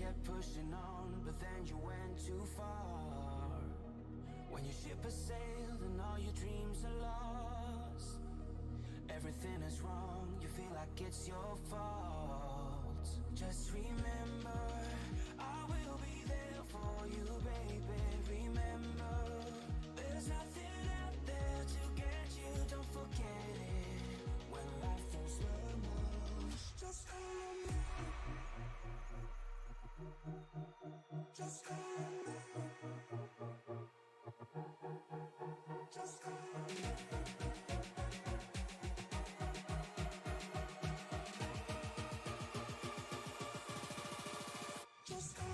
kept pushing on, but then you went too far. When your ship has sailed and all your dreams are lost, everything is wrong, you feel like it's your fault. Just remember, I will be there for you, baby. Remember, there's nothing out there to get you, don't forget it. When life throws lemons, just call me. Just call me. Just call me. Just call me.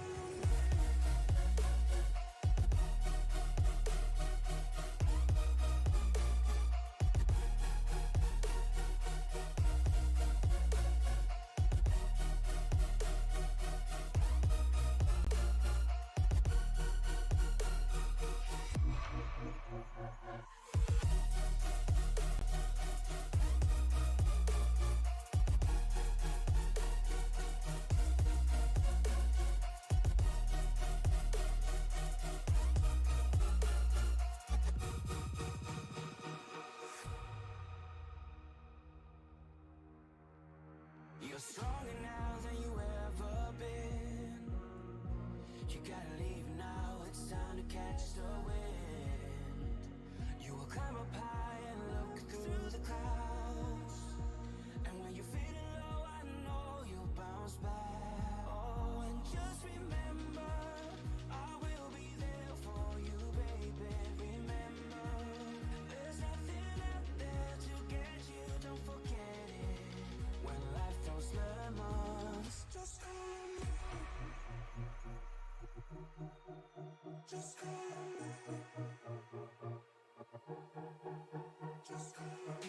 You're stronger now than you ever been. You gotta leave now, it's time to catch the wind. You will climb up high and look through the clouds, and when you're feeling low, I know you'll bounce back. Oh, and just remember, I will be there for you, baby. Remember, there's nothing out there to get you, don't forget it. When life throws lemons, just call me. Just call me. Just call me.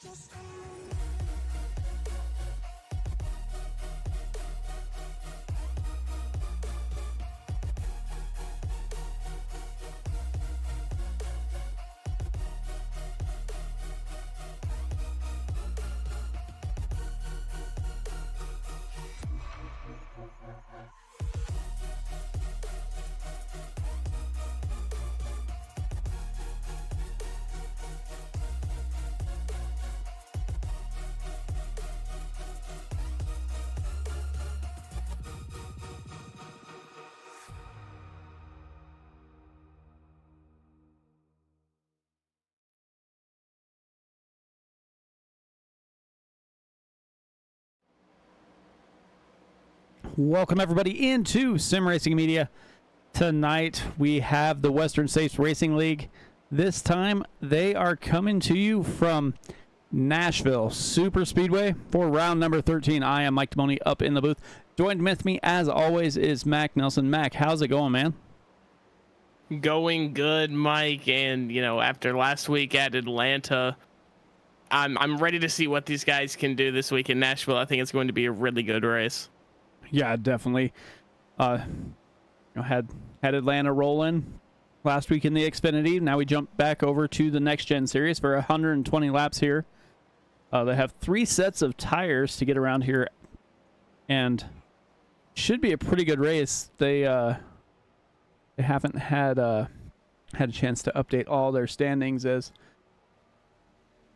Just call me. Welcome everybody into Sim Racing Media. Tonight we have the Western States Racing League. This time they are coming to you from Nashville Super Speedway for round number 13. I am Mike Demoney up in the booth. Joined with me as always is Mac Nelson. Mac, how's it going, man? Going good, Mike. And you know, after last week at Atlanta, I'm ready to see what these guys can do this week in Nashville. I think it's going to be a really good race. Yeah, definitely. Had Atlanta rolling last week in the Xfinity. Now we jump back over to the Next Gen Series for 120 laps here. They have 3 sets of tires to get around here, and should be a pretty good race. They haven't had a chance to update all their standings as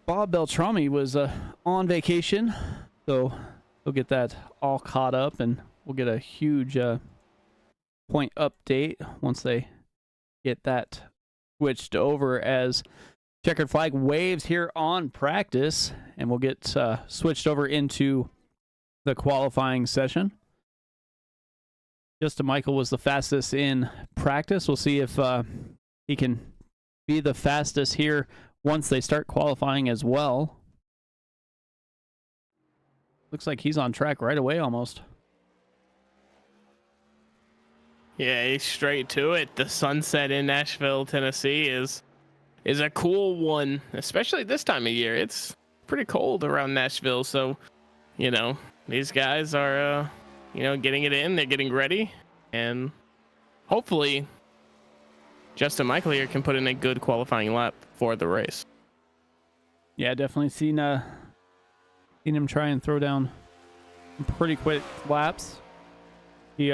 Bob Beltrami was on vacation, so we'll get that all caught up, and we'll get a huge point update once they get that switched over as checkered flag waves here on practice, and we'll get switched over into the qualifying session. Justin Michael was the fastest in practice. We'll see if he can be the fastest here once they start qualifying as well. Looks like he's on track right away almost. Yeah, he's straight to it. The sunset in Nashville, Tennessee is a cool one, especially this time of year. It's pretty cold around Nashville, so you know, these guys are getting it in, they're getting ready, and hopefully Justin Michael here can put in a good qualifying lap for the race. Yeah, definitely seen him try and throw down some pretty quick laps. He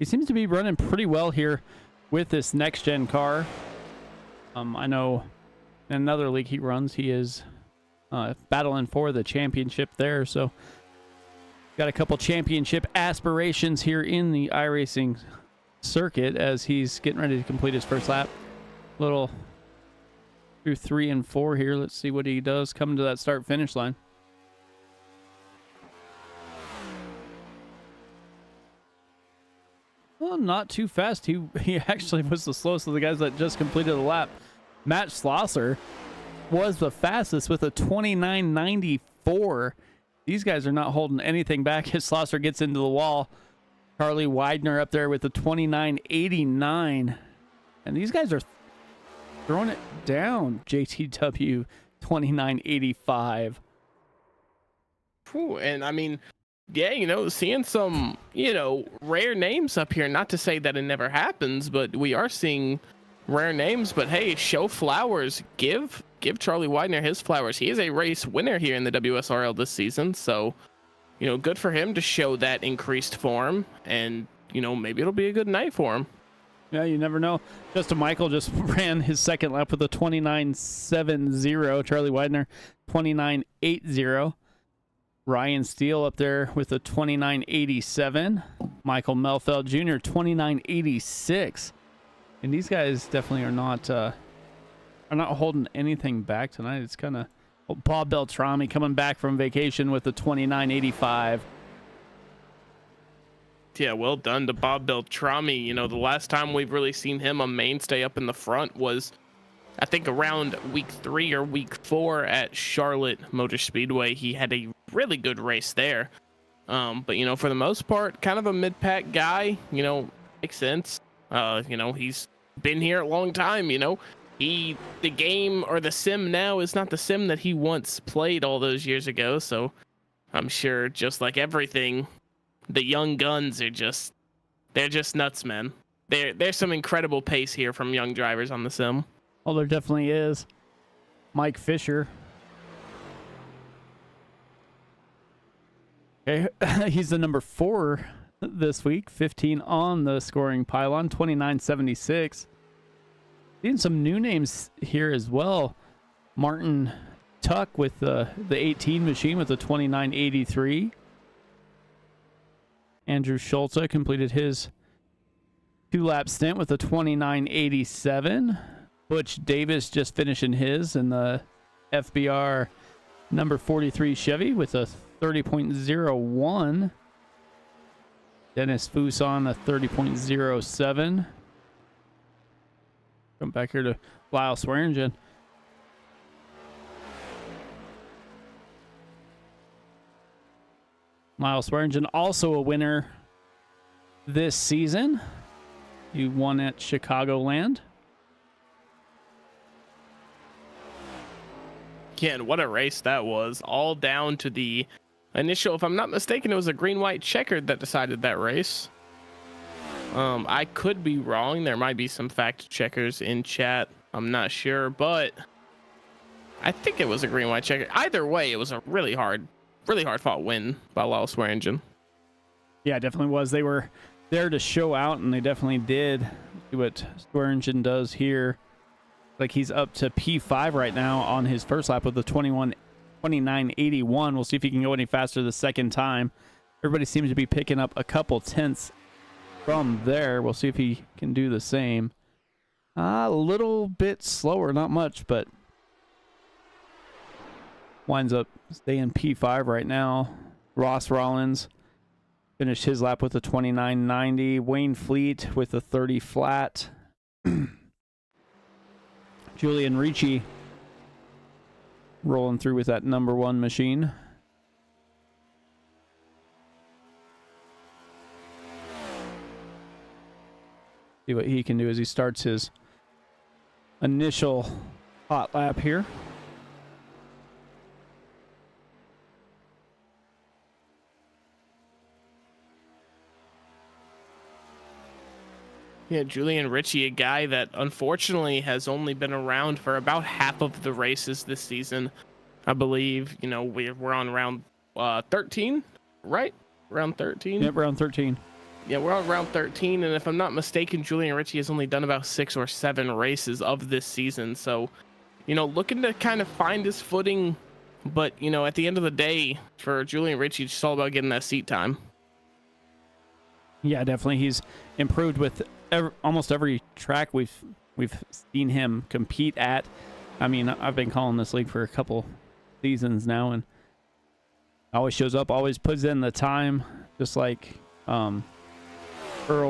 seems to be running pretty well here with this next gen car. I know in another league he runs, he is battling for the championship there. So got a couple championship aspirations here in the iRacing circuit as he's getting ready to complete his first lap. Little through 3 and 4 here. Let's see what he does coming to that start finish line. Well, not too fast. He actually was the slowest of the guys that just completed the lap. Matt Schlosser was the fastest with a 29.94. These guys are not holding anything back as Schlosser gets into the wall. Charlie Widener up there with a 29.89. And these guys are throwing it down. JTW 29.85. And I mean, yeah, seeing some, rare names up here. Not to say that it never happens, but we are seeing rare names. But hey, show flowers. Give Charlie Widener his flowers. He is a race winner here in the WSRL this season. So, good for him to show that increased form. And, maybe it'll be a good night for him. Yeah, you never know. Justin Michael just ran his second lap with a 29.70. Charlie Widener, 29.80. Ryan Steele up there with a 29.87. Michael Melfeld Jr., 29.86. And these guys definitely are not holding anything back tonight. It's kind of Bob Beltrami coming back from vacation with a 29.85. Yeah, well done to Bob Beltrami. The last time we've really seen him a mainstay up in the front was, I think, around week 3 or week 4 at Charlotte Motor Speedway. He had a really good race there. But, for the most part, kind of a mid-pack guy, makes sense. He's been here a long time, the game or the sim now is not the sim that he once played all those years ago. So I'm sure, just like everything, the young guns are they're just nuts, man. There's some incredible pace here from young drivers on the sim. Oh, there definitely is. Mike Fisher. Okay, he's the number 4 this week. 15 on the scoring pylon. 29.76. Seeing some new names here as well. Martin Tuck with the 18 machine with a 29.83. Andrew Schulze completed his 2-lap stint with a 29.87. Butch Davis just finishing his in the FBR number 43 Chevy with a 30.01. Dennis Fuson, a 30.07. Come back here to Lyle Swearingen. Lyle Swearingen, also a winner this season. You won at Chicagoland. Yeah, and what a race that was. All down to the initial, if I'm not mistaken, it was a green-white checkered that decided that race. I could be wrong. There might be some fact checkers in chat. I'm not sure, but I think it was a green-white checker. Either way, it was a really hard fought win by Lyle Swearingen. Yeah, it definitely was. They were there to show out, and they definitely did. See what Swearingen does here. Like he's up to P5 right now on his first lap with the 29.81. We'll see if he can go any faster the second time. Everybody seems to be picking up a couple tenths from there. We'll see if he can do the same. A little bit slower, not much, but winds up staying P5 right now. Ross Rollins finished his lap with a 29.90. Wayne Fleet with a 30 flat. Julian Ricci rolling through with that number 1 machine. See what he can do as he starts his initial hot lap here. Yeah, Julian Ritchie, a guy that unfortunately has only been around for about half of the races this season. I believe, we're on round 13, right? Round 13? Yep, round 13. Yeah, we're on round 13, and if I'm not mistaken, Julian Ritchie has only done about 6 or 7 races of this season. So, looking to kind of find his footing, but, at the end of the day, for Julian Ritchie, it's just all about getting that seat time. Yeah, definitely. He's improved with almost every track we've seen him compete at. I mean, I've been calling this league for a couple seasons now, and always shows up, always puts in the time, just like Earl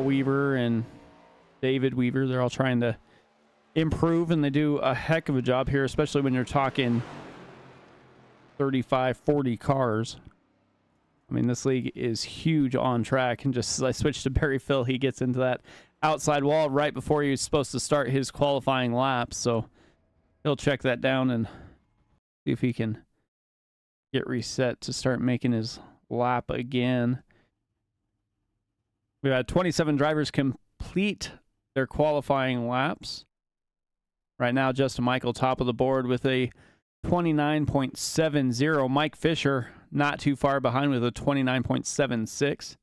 Weaver and David Weaver. They're all trying to improve, and they do a heck of a job here, especially when you're talking 35, 40 cars. I mean, this league is huge on track, and just as I switch to Barry Phil, he gets into that outside wall right before he's supposed to start his qualifying lap, so he'll check that down and see if he can get reset to start making his lap again. We've had 27 drivers complete their qualifying laps. Right now, Justin Michael top of the board with a 29.70. Mike Fisher not too far behind with a 29.76.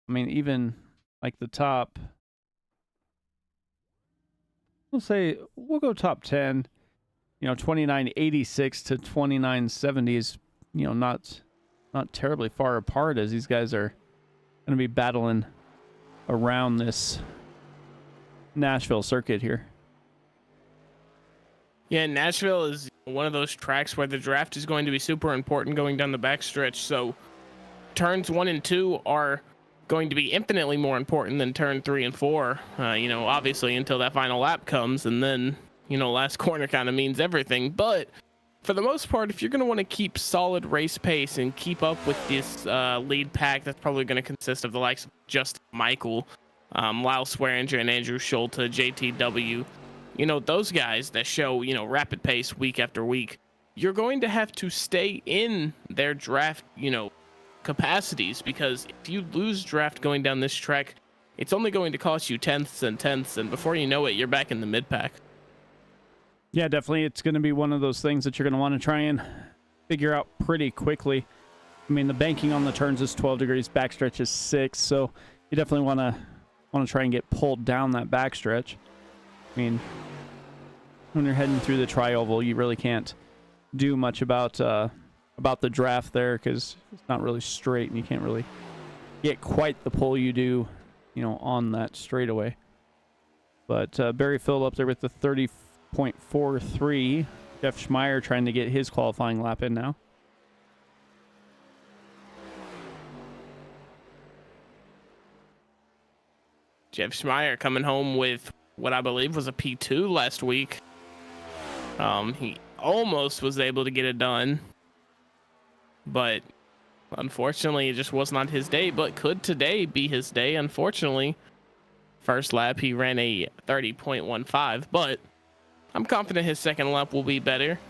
I mean, even like the top, we'll go top 10. 29.86 to 29.70 is, not terribly far apart, as these guys are going to be battling around this Nashville circuit here. Yeah, Nashville is one of those tracks where the draft is going to be super important going down the backstretch. So turns 1 and 2 are going to be infinitely more important than turn 3 and 4. Obviously until that final lap comes, and then, last corner kind of means everything. But for the most part, if you're going to want to keep solid race pace and keep up with this lead pack, that's probably going to consist of the likes of Justin Michael, Lyle Swearinger, and Andrew Schulte, JTW. Those guys that show, rapid pace week after week, you're going to have to stay in their draft, capacities, because if you lose draft going down this track, it's only going to cost you tenths, and before you know it, you're back in the mid pack. Yeah, definitely. It's going to be one of those things that you're going to want to try and figure out pretty quickly. I mean, the banking on the turns is 12 degrees, backstretch is 6, so you definitely want to try and get pulled down that backstretch. I mean, when you're heading through the tri-oval, you really can't do much about the draft there, because it's not really straight, and you can't really get quite the pull you do, on that straightaway. But Barry Phil up there with the 30.43. Jeff Schmeier trying to get his qualifying lap in now. Jeff Schmeier coming home with what I believe was a P2 last week. He almost was able to get it done, but unfortunately it just was not his day. But could today be his day? Unfortunately, first lap he ran a 30.15, but I'm confident his second lap will be better.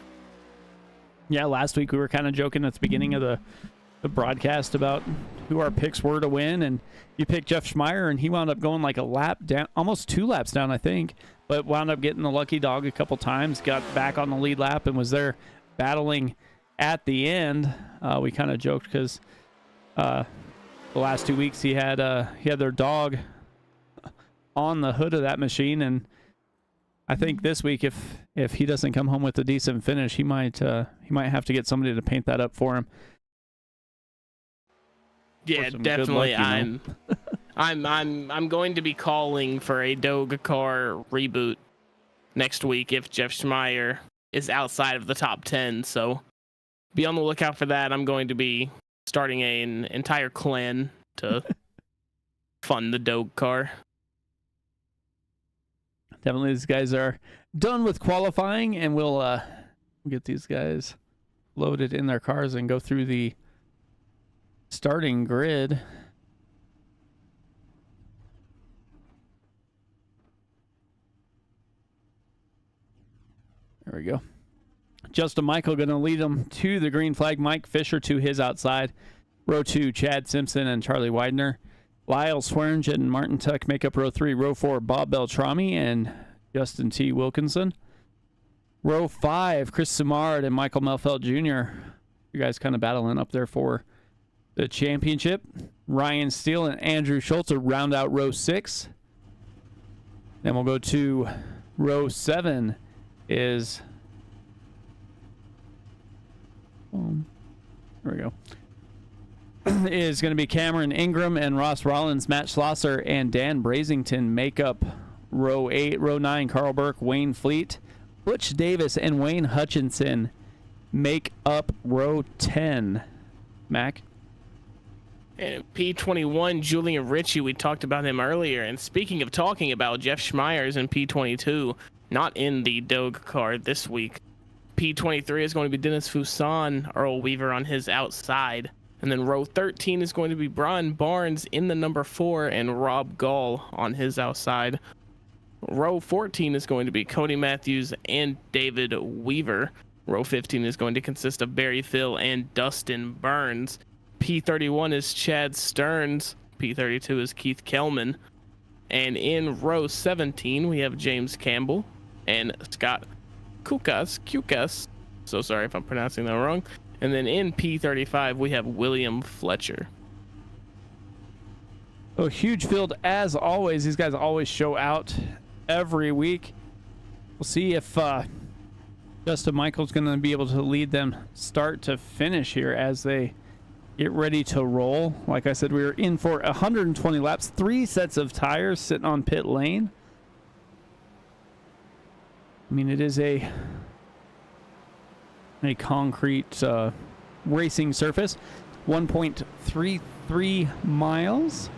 Yeah, last week we were kind of joking at the beginning of the broadcast about who our picks were to win, and you picked Jeff Schmeier, and he wound up going like a lap down, almost 2 laps down, I think, but wound up getting the lucky dog a couple times, got back on the lead lap, and was there battling at the end. We kind of joked because the last 2 weeks he had their dog on the hood of that machine, and I think this week, if he doesn't come home with a decent finish, he might have to get somebody to paint that up for him. Yeah, definitely. Luck, I'm going to be calling for a Doga car reboot next week if Jeff Schmeier is outside of the top 10. So be on the lookout for that. I'm going to be starting an entire clan to fund the Doga car. Definitely, these guys are done with qualifying, and we'll get these guys loaded in their cars and go through the starting grid. There we go. Justin Michael going to lead them to the green flag. Mike Fisher to his outside. Row 2, Chad Simpson and Charlie Widener. Lyle Swearingen and Martin Tuck make up row 3. Row 4, Bob Beltrami and Justin T. Wilkinson. Row 5, Chris Simard and Michael Melfeld Jr. You guys kind of battling up there for the championship. Ryan Steele and Andrew Schultz will round out row 6. Then we'll go to row 7 is... there we go. Is going to be Cameron Ingram and Ross Rollins. Matt Schlosser and Dan Brazington make up row 8. Row 9, Carl Burke, Wayne Fleet. Butch Davis and Wayne Hutchinson make up row 10. Mac? And P21, Julian Ritchie, we talked about him earlier. And speaking of talking about, Jeff Schmeyers in P22, not in the Doge card this week. P23 is going to be Dennis Fuson, Earl Weaver on his outside. And then row 13 is going to be Brian Barnes in the number 4 and Rob Gall on his outside. Row 14 is going to be Cody Matthews and David Weaver. Row 15 is going to consist of Barry Phil and Dustin Burns. P31 is Chad Stearns. P32 is Keith Kellman. And in row 17, we have James Campbell and Scott Kukas. So sorry if I'm pronouncing that wrong. And then in P35, we have William Fletcher. A huge field as always. These guys always show out every week. We'll see if Justin Michael's going to be able to lead them start to finish here as they get ready to roll. Like I said, we were in for 120 laps, 3 sets of tires sitting on pit lane. I mean, it is a concrete racing surface. 1.33 miles.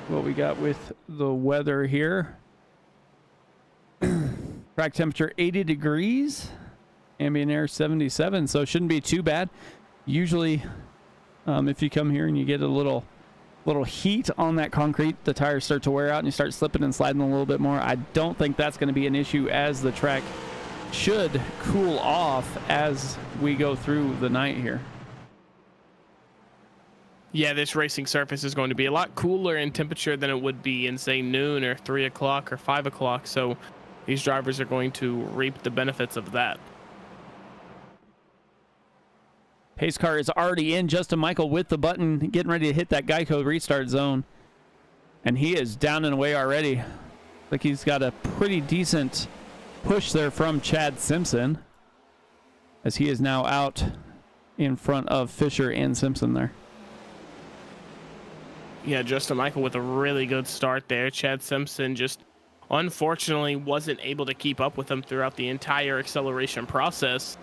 What we got with the weather here. Track temperature 80 degrees. Ambient air 77, so it shouldn't be too bad. Usually, if you come here and you get a little heat on that concrete, the tires start to wear out and you start slipping and sliding a little bit more. I don't think that's going to be an issue, as the track should cool off as we go through the night here. Yeah, this racing surface is going to be a lot cooler in temperature than it would be in, say, noon or 3 o'clock or 5 o'clock. So these drivers are going to reap the benefits of that. Pace car is already in. Justin Michael with the button, getting ready to hit that Geico restart zone. And he is down and away already. Like he's got a pretty decent push there from Chad Simpson, as he is now out in front of Fisher and Simpson there. Yeah, Justin Michael with a really good start there. Chad Simpson just unfortunately wasn't able to keep up with him throughout the entire acceleration process.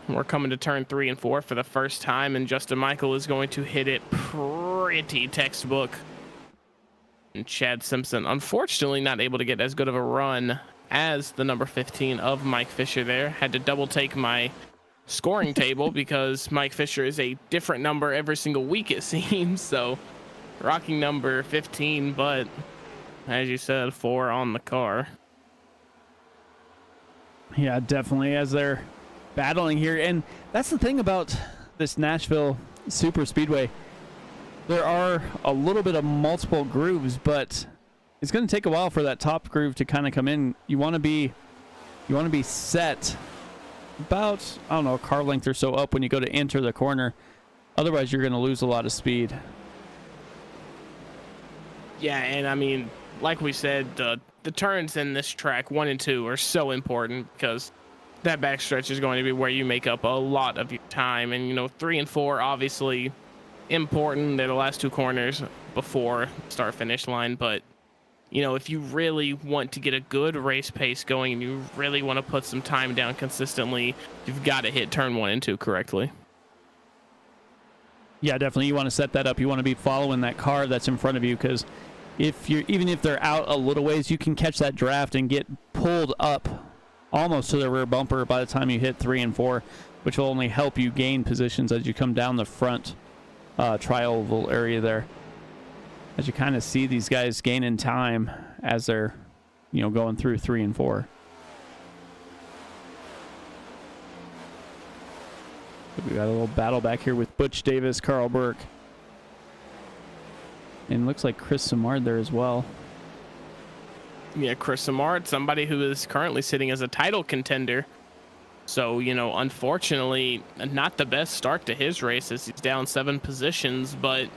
We're coming to turn 3 and 4 for the first time, and Justin Michael is going to hit it pretty textbook. And Chad Simpson, unfortunately, not able to get as good of a run as the number 15 of Mike Fisher there. Had to double take my scoring table because Mike Fisher is a different number every single week, it seems. So, rocking number 15, but as you said, 4 on the car. Yeah, definitely, as they're battling here. And that's the thing about this Nashville Super Speedway. There are a little bit of multiple grooves, but it's going to take a while for that top groove to kind of come in. You want to be set about, I don't know, a car length or so up when you go to enter the corner. Otherwise, you're going to lose a lot of speed. Yeah, and I mean, like we said, the turns in this track 1 and 2 are so important, because that backstretch is going to be where you make up a lot of your time. And 3 and 4 obviously important. They're the last 2 corners before start finish line, but if you really want to get a good race pace going and you really want to put some time down consistently, you've got to hit turn 1 and 2 correctly. Yeah, definitely. You want to set that up. You want to be following that car that's in front of you, because even if they're out a little ways, you can catch that draft and get pulled up almost to the rear bumper by the time you hit 3 and 4, which will only help you gain positions as you come down the front tri-oval area there. As you kind of see these guys gaining time as they're, going through 3 and 4. We got a little battle back here with Butch Davis, Carl Burke. And looks like Chris Simard there as well. Yeah, Chris Simard, somebody who is currently sitting as a title contender. So, unfortunately, not the best start to his race as he's down 7 positions. But,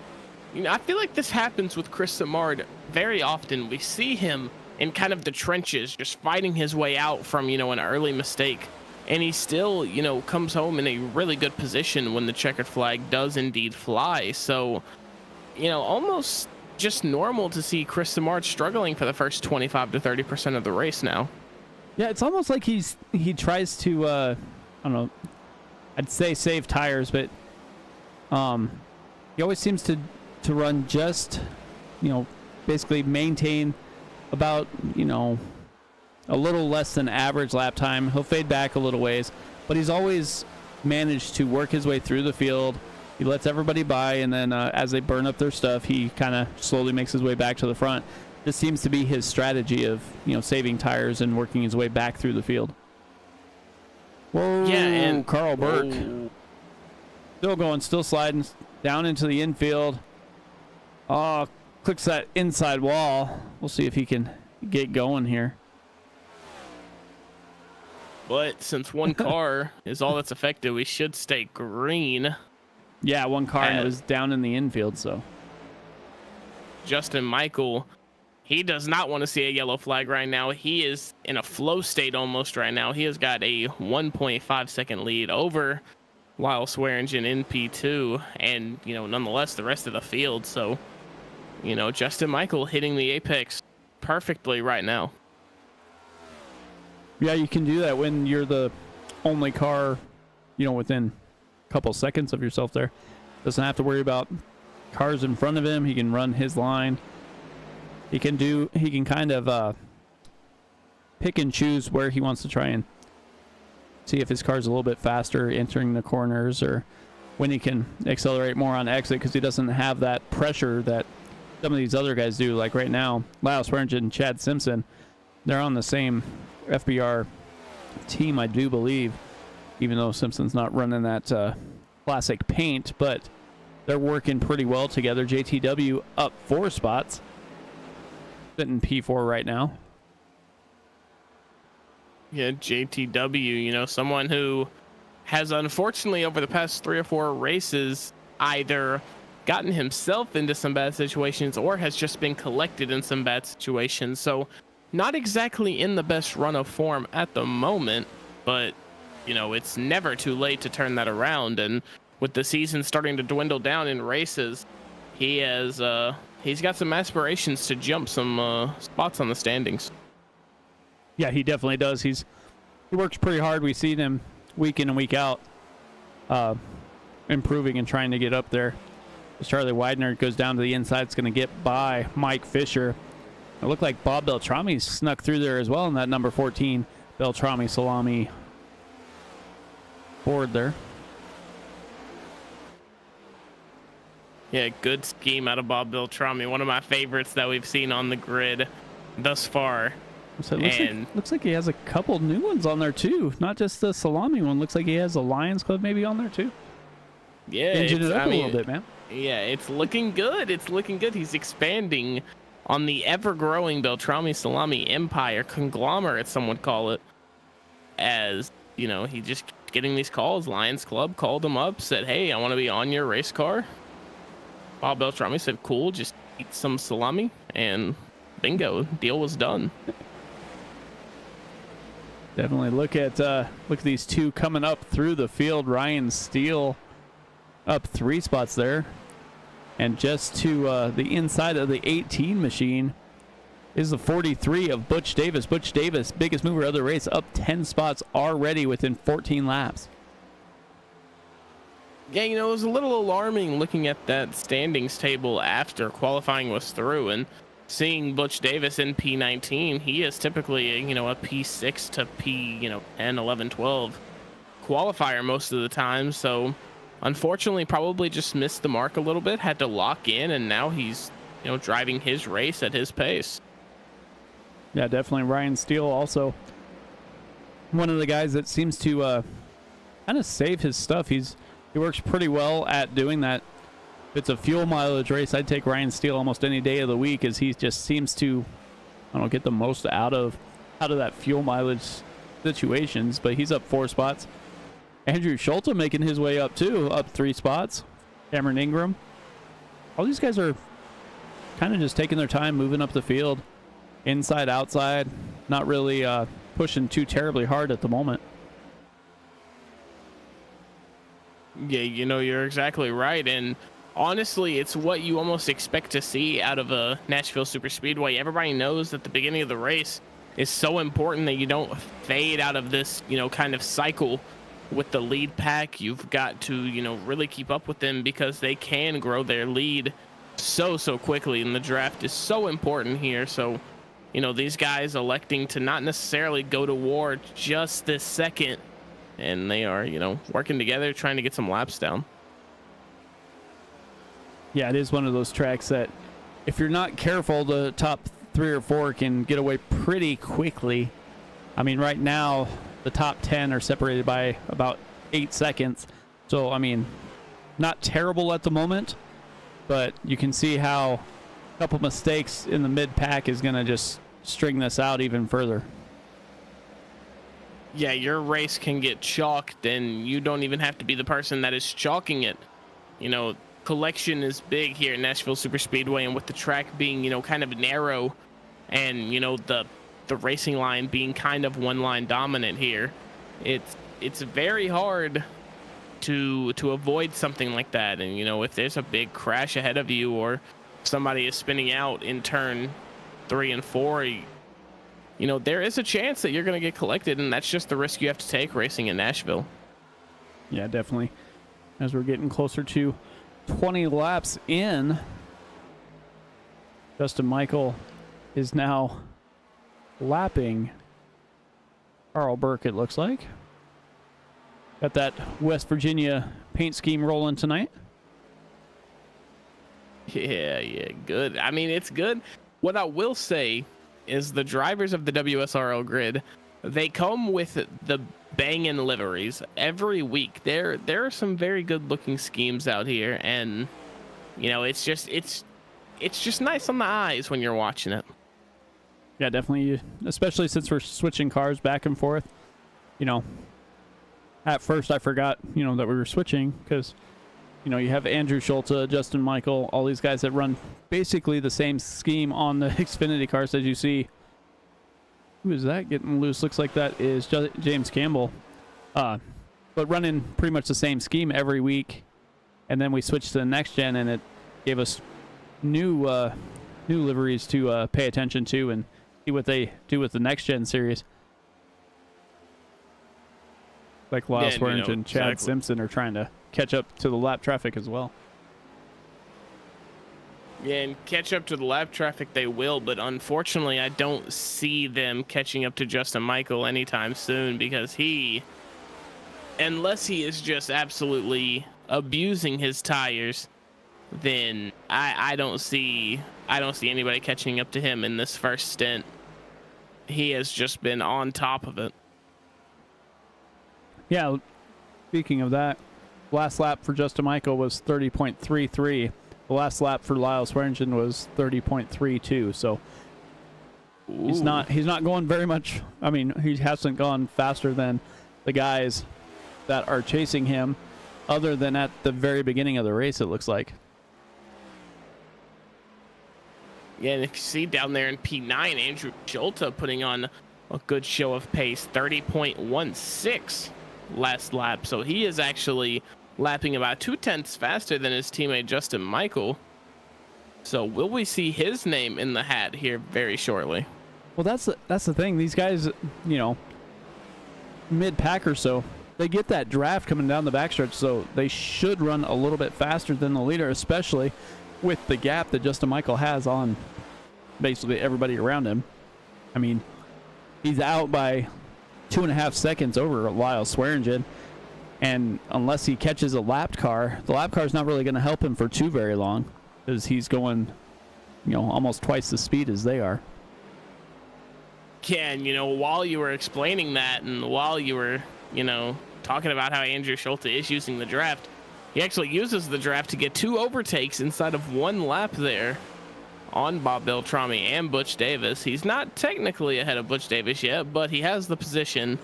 I feel like this happens with Chris Simard very often. We see him in kind of the trenches, just fighting his way out from, an early mistake. And he still, comes home in a really good position when the checkered flag does indeed fly. So, almost just normal to see Chris Simard struggling for the first 25 to 30% of the race now. Yeah, it's almost like he tries to, I don't know, I'd say save tires, but he always seems to run just, basically maintain about, a little less than average lap time. He'll fade back a little ways, but he's always managed to work his way through the field. He lets everybody by, and then as they burn up their stuff, he kind of slowly makes his way back to the front. This seems to be his strategy of, saving tires and working his way back through the field. Whoa, yeah, and Carl Burke. Still going, still sliding down into the infield. Oh, clicks that inside wall. We'll see if he can get going here. But since one car is all that's affected, we should stay green. Yeah, one car and it was down in the infield, so. Justin Michael, he does not want to see a yellow flag right now. He is in a flow state almost right now. He has got a 1.5 second lead over Lyle Swearingen in P2 and, nonetheless, the rest of the field. So, Justin Michael hitting the apex perfectly right now. Yeah, you can do that when you're the only car, within couple seconds of yourself there. Doesn't have to worry about cars in front of him. He can run his line. He can kind of pick and choose where he wants to try and see if his car's a little bit faster entering the corners, or when he can accelerate more on exit, because he doesn't have that pressure that some of these other guys do. Like right now, Lyle Swearingen and Chad Simpson, they're on the same FBR team, I do believe, even though Simpson's not running that classic paint, but they're working pretty well together. JTW up 4 spots, sitting P4 right now. Yeah, JTW, someone who has unfortunately over the past 3 or 4 races either gotten himself into some bad situations or has just been collected in some bad situations. So not exactly in the best run of form at the moment, but it's never too late to turn that around. And with the season starting to dwindle down in races, he's got some aspirations to jump some spots on the standings. Yeah, he definitely does. He works pretty hard. We see him week in and week out, improving and trying to get up there. As Charlie Widener goes down to the inside, it's going to get by Mike Fisher. It looked like Bob Beltrami snuck through there as well in that number 14 Beltrami Salami board there. Yeah, good scheme out of Bob Beltrami. One of my favorites that we've seen on the grid thus far. So it looks like he has a couple new ones on there too. Not just the Salami one. Looks like he has a Lions Club maybe on there too. Yeah, engine it up a little bit, man. Yeah, it's looking good. It's looking good. He's expanding on the ever-growing Beltrami Salami empire, conglomerate, some would call it. As, he just keeps getting these calls. Lions Club called him up, said, hey, I want to be on your race car. Bob Beltrami said, cool, just eat some salami, and bingo, deal was done. Definitely look at these two coming up through the field. Ryan Steele up 3 spots there. And just to the inside of the 18 machine is the 43 of Butch Davis. Butch Davis, biggest mover of the race, up 10 spots already within 14 laps. Yeah, it was a little alarming looking at that standings table after qualifying was through and seeing Butch Davis in P19. He is typically a P6 to P 10, 11, 12 qualifier most of the time. So unfortunately, probably just missed the mark a little bit, had to lock in, and now he's, driving his race at his pace. Yeah, definitely. Ryan Steele also one of the guys that seems to kind of save his stuff. He's He works pretty well at doing that. If it's a fuel mileage race, I'd take Ryan Steele almost any day of the week, as he just seems to, I don't know, get the most out of that fuel mileage situations. But he's up 4 spots. Andrew Schulte making his way up too, up 3 spots. Cameron Ingram. All these guys are kind of just taking their time moving up the field, inside, outside, not really pushing too terribly hard at the moment. Yeah, you know, you're exactly right. And honestly, it's what you almost expect to see out of a Nashville Superspeedway. Everybody knows that the beginning of the race is so important that you don't fade out of this, you know, kind of cycle with the lead pack. You've got to, you know, really keep up with them, because they can grow their lead so quickly, and the draft is so important here. So, you know, these guys electing to not necessarily go to war just this second, and they are, you know, working together, trying to get some laps down. Yeah, it is one of those tracks that if you're not careful, the top 3 or 4 can get away pretty quickly. I mean, right now, the top 10 are separated by about 8 seconds. So, I mean, not terrible at the moment, but you can see how a couple mistakes in the mid-pack is going to just string this out even further. Yeah, your race can get chalked, and you don't even have to be the person that is chalking it. You know, collection is big here at Nashville Superspeedway, and with the track being, you know, kind of narrow, and, you know, the racing line being kind of one line dominant here, it's very hard to avoid something like that. And, you know, if there's a big crash ahead of you, or somebody is spinning out in turn 3 and 4, you know, there is a chance that you're going to get collected, and that's just the risk you have to take racing in Nashville. Yeah, definitely. As we're getting closer to 20 laps in, Justin Michael is now lapping Carl Burke, it looks like. Got that West Virginia paint scheme rolling tonight. Yeah, good. I mean, it's good. What I will say is the drivers of the WSRL grid, they come with the banging liveries every week. There are some very good looking schemes out here, and, you know, it's just nice on the eyes when you're watching it. Yeah, definitely, especially since we're switching cars back and forth. You know, at first I forgot, you know, that we were switching, because, you know, you have Andrew Schulte, Justin Michael, all these guys that run basically the same scheme on the Xfinity cars as you see. Who is that getting loose? Looks like that is James Campbell. But running pretty much the same scheme every week. And then we switched to the next gen, and it gave us new liveries to pay attention to and see what they do with the next gen series. Like Lyle Swearingen and Chad Simpson are trying to catch up to the lap traffic as well. Yeah, and catch up to the lap traffic they will, but unfortunately I don't see them catching up to Justin Michael anytime soon, because unless he is just absolutely abusing his tires, then I don't see anybody catching up to him in this first stint. He has just been on top of it. Yeah, speaking of that, last lap for Justin Michael was 30.33. The last lap for Lyle Swearingen was 30.32. So he's not going very much. I mean, he hasn't gone faster than the guys that are chasing him, other than at the very beginning of the race, it looks like. Yeah, and if you see down there in P9, Andrew Schulte putting on a good show of pace, 30.16 last lap. So he is actually lapping about 0.2 faster than his teammate Justin Michael. So will we see his name in the hat here very shortly? Well, that's the thing. These guys, you know, mid-pack or so, they get that draft coming down the backstretch, so they should run a little bit faster than the leader, especially with the gap that Justin Michael has on basically everybody around him. I mean, he's out by 2.5 seconds over Lyle Swearingen, and unless he catches a lapped car, the lap car is not really going to help him for too very long, because he's going, you know, almost twice the speed as they are. Yeah, and, you know, while you were explaining that, and while you were, you know, talking about how Andrew Schulte is using the draft, He actually uses the draft to get 2 overtakes inside of 1 lap there on Bob Beltrami and Butch Davis. He's not technically ahead of Butch Davis yet, but he has the position.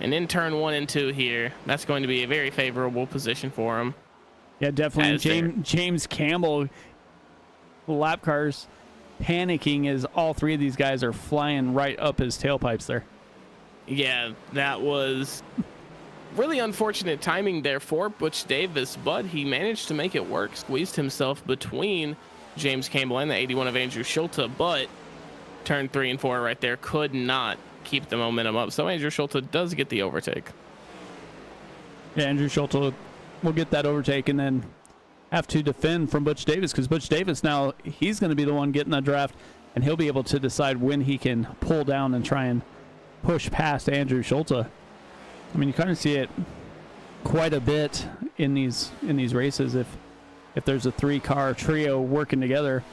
And in turn 1 and 2 here, that's going to be a very favorable position for him. Yeah, definitely. James Campbell, the lap cars panicking as all 3 of these guys are flying right up his tailpipes there. Yeah, that was really unfortunate timing there for Butch Davis, but he managed to make it work, squeezed himself between James Campbell and the 81 of Andrew Schulte, but turn 3 and 4 right there could not keep the momentum up. So Andrew Schulte does get the overtake. Yeah, Andrew Schulte will get that overtake and then have to defend from Butch Davis, because Butch Davis now, he's going to be the one getting the draft, and he'll be able to decide when he can pull down and try and push past Andrew Schulte. I mean, you kind of see it quite a bit in these races. If there's a 3-car trio working together,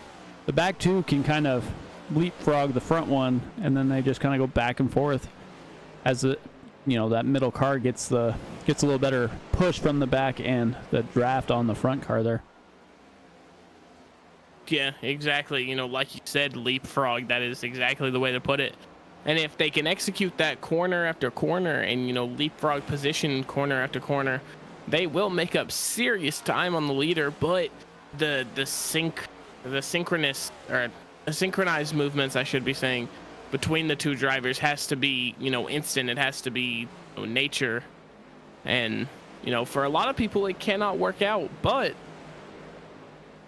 the back 2 can kind of leapfrog the front one, and then they just kind of go back and forth as that middle car gets a little better push from the back and the draft on the front car there. Yeah, exactly. Like you said, leapfrog, that is exactly the way to put it. And if they can execute that corner after corner and, leapfrog position corner after corner, they will make up serious time on the leader. But the synchronized movements, I should be saying, between the 2 drivers has to be, instant. It has to be nature. And, for a lot of people, it cannot work out. But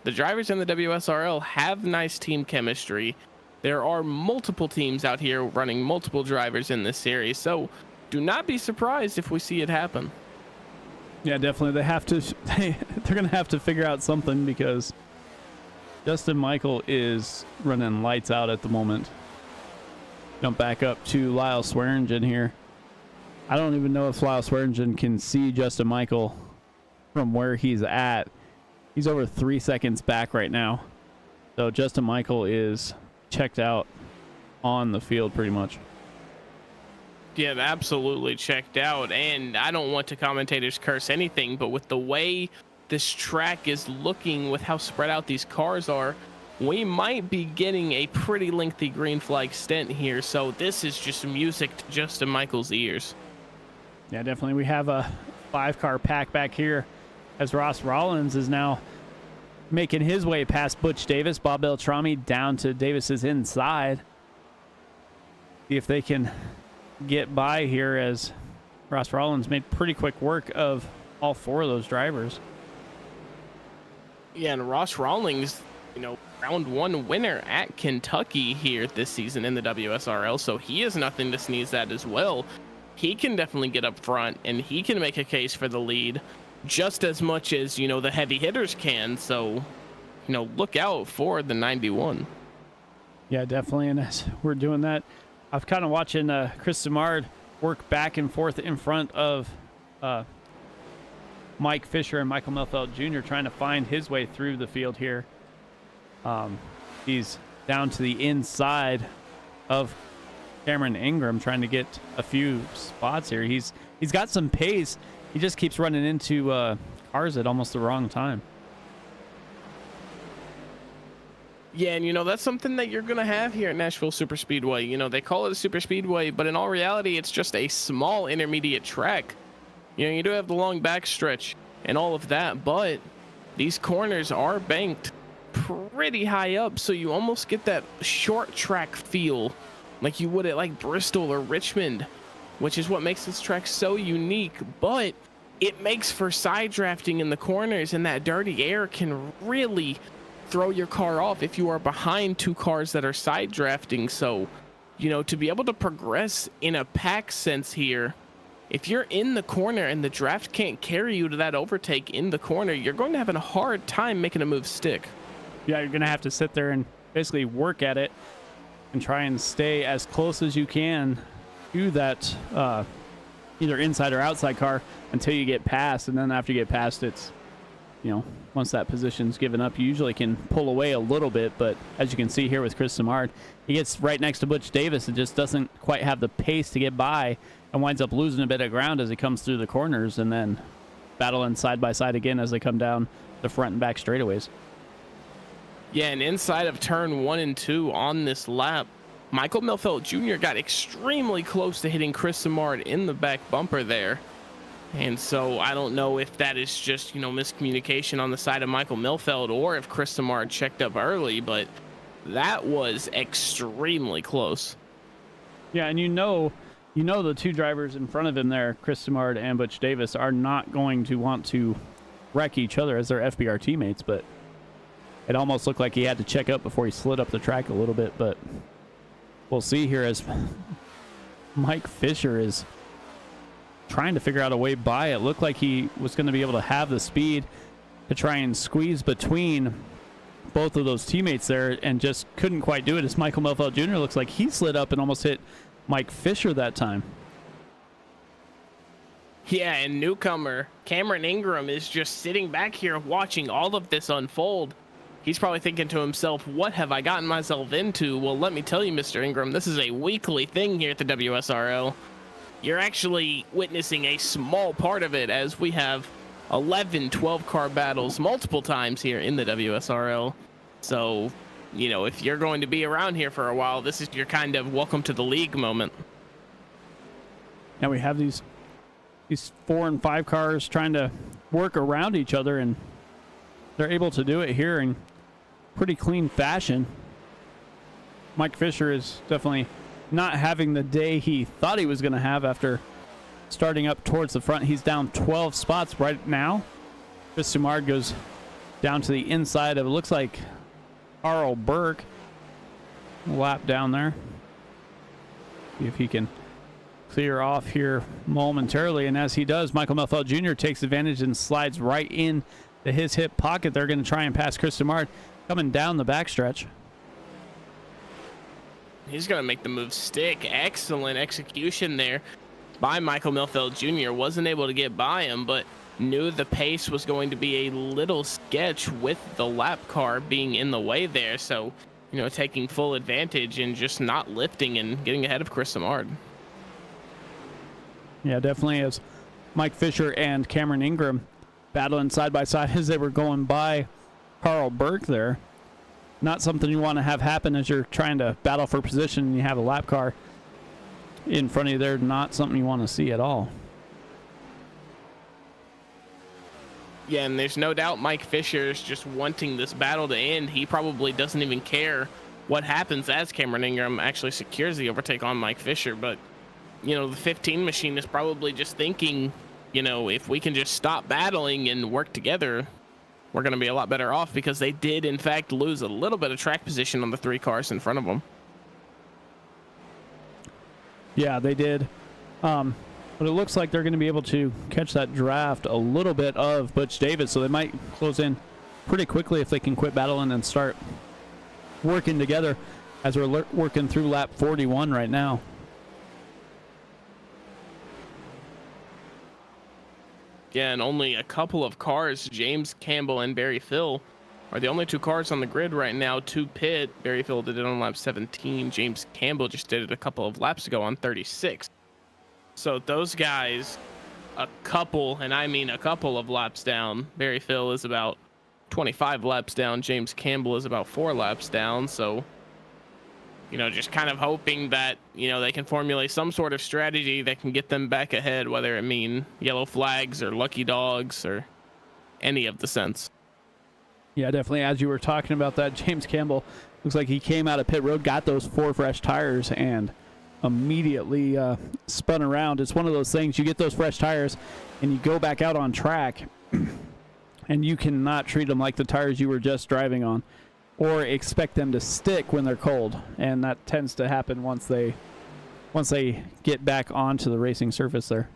the drivers in the WSRL have nice team chemistry. There are multiple teams out here running multiple drivers in this series, so do not be surprised if we see it happen. Yeah, definitely. They're going to have to figure out something, because Justin Michael is running lights out at the moment. Jump back up to Lyle Swearingen here. I don't even know if Lyle Swearingen can see Justin Michael from where he's at. He's over 3 seconds back right now. So Justin Michael is checked out on the field pretty much. Yeah, absolutely checked out. And I don't want to commentators curse anything, but with the way this track is looking, with how spread out these cars are, we might be getting a pretty lengthy green flag stint here. So this is just music to Justin Michael's ears. Yeah, definitely. We have a 5-car pack back here as Ross Rollins is now making his way past Butch Davis. Bob Beltrami down to Davis's inside. See if they can get by here, as Ross Rollins made pretty quick work of all 4 of those drivers. Yeah, and Ross Rawlings, round 1 winner at Kentucky here this season in the WSRL, so he is nothing to sneeze at as well. He can definitely get up front, and he can make a case for the lead just as much as, the heavy hitters can. So, look out for the 91. Yeah, definitely. And as we're doing that, I was kind of watching Chris Simard work back and forth in front of Mike Fisher and Michael Melfeld Jr. trying to find his way through the field here. He's down to the inside of Cameron Ingram trying to get a few spots here. He's got some pace. He just keeps running into cars at almost the wrong time. Yeah, and that's something that you're going to have here at Nashville Superspeedway. They call it a superspeedway, but in all reality, it's just a small intermediate track. You do have the long backstretch and all of that, but these corners are banked pretty high up, so you almost get that short track feel like you would at like Bristol or Richmond, which is what makes this track so unique. But it makes for side drafting in the corners, and that dirty air can really throw your car off if you are behind 2 cars that are side drafting. So, to be able to progress in a pack sense here, if you're in the corner and the draft can't carry you to that overtake in the corner, you're going to have a hard time making a move stick. Yeah, you're going to have to sit there and basically work at it and try and stay as close as you can to that either inside or outside car until you get past. And then after you get past, it's, once that position's given up, you usually can pull away a little bit. But as you can see here with Chris Simard, he gets right next to Butch Davis and just doesn't quite have the pace to get by and winds up losing a bit of ground as he comes through the corners. And then battling side by side again as they come down the front and back straightaways. Yeah, and inside of turn 1 and 2 on this lap, Michael Melfelt Jr. got extremely close to hitting Chris Simard in the back bumper there. And so I don't know if that is just, miscommunication on the side of Michael Melfelt or if Chris Simard checked up early, but that was extremely close. Yeah, and the two drivers in front of him there, Chris Simard and Butch Davis, are not going to want to wreck each other as their FBR teammates, but it almost looked like he had to check up before he slid up the track a little bit, but we'll see here as Mike Fisher is trying to figure out a way by. It looked like he was going to be able to have the speed to try and squeeze between both of those teammates there and just couldn't quite do it, as Michael Melfelt Jr. looks like he slid up and almost hit Mike Fisher that time. Yeah, and newcomer Cameron Ingram is just sitting back here watching all of this unfold. He's probably thinking to himself, what have I gotten myself into? Well, let me tell you, Mr. Ingram, this is a weekly thing here at the WSRL. You're actually witnessing a small part of it, as we have 11 12-car battles multiple times here in the WSRL. So, if you're going to be around here for a while, this is your kind of welcome to the league moment. Now we have these 4 and 5 cars trying to work around each other, and they're able to do it here in pretty clean fashion. Mike Fisher is definitely not having the day he thought he was going to have after starting up towards the front. He's down 12 spots right now. Chris Simard goes down to the inside of, it looks like, Carl Burke. Lap down there. See if he can clear off here momentarily, and as he does, Michael Melfelt Jr. takes advantage and slides right in to his hip pocket. They're going to try and pass Chris Simard coming down the backstretch. He's going to make the move stick. Excellent execution there by Michael Melfelt Jr. Wasn't able to get by him, but knew the pace was going to be a little sketch with the lap car being in the way there. So, taking full advantage and just not lifting and getting ahead of Chris Simard. Yeah, definitely, as Mike Fisher and Cameron Ingram battling side by side as they were going by Carl Burke there. Not something you want to have happen as you're trying to battle for position and you have a lap car in front of you there. Not something you want to see at all. Yeah, and there's no doubt Mike Fisher is just wanting this battle to end. He probably doesn't even care what happens as Cameron Ingram actually secures the overtake on Mike Fisher. But, the 15 machine is probably just thinking, if we can just stop battling and work together, we're going to be a lot better off, because they did, in fact, lose a little bit of track position on the 3 cars in front of them. Yeah, they did. But it looks like they're going to be able to catch that draft a little bit of Butch Davis, so they might close in pretty quickly if they can quit battling and start working together, as we're working through lap 41 right now. Yeah, and only a couple of cars, James Campbell and Barry Phil, are the only 2 cars on the grid right now to pit. Barry Phil did it on lap 17. James Campbell just did it a couple of laps ago on 36. So those guys, a couple, and I mean a couple of laps down. Barry Phil is about 25 laps down. James Campbell is about 4 laps down. So, just kind of hoping that, they can formulate some sort of strategy that can get them back ahead, whether it mean yellow flags or lucky dogs or any of the sense. Yeah, definitely. As you were talking about that, James Campbell looks like he came out of pit road, got those 4 fresh tires, and immediately spun around. It's one of those things, you get those fresh tires and you go back out on track and you cannot treat them like the tires you were just driving on or expect them to stick when they're cold, and that tends to happen once they get back onto the racing surface there.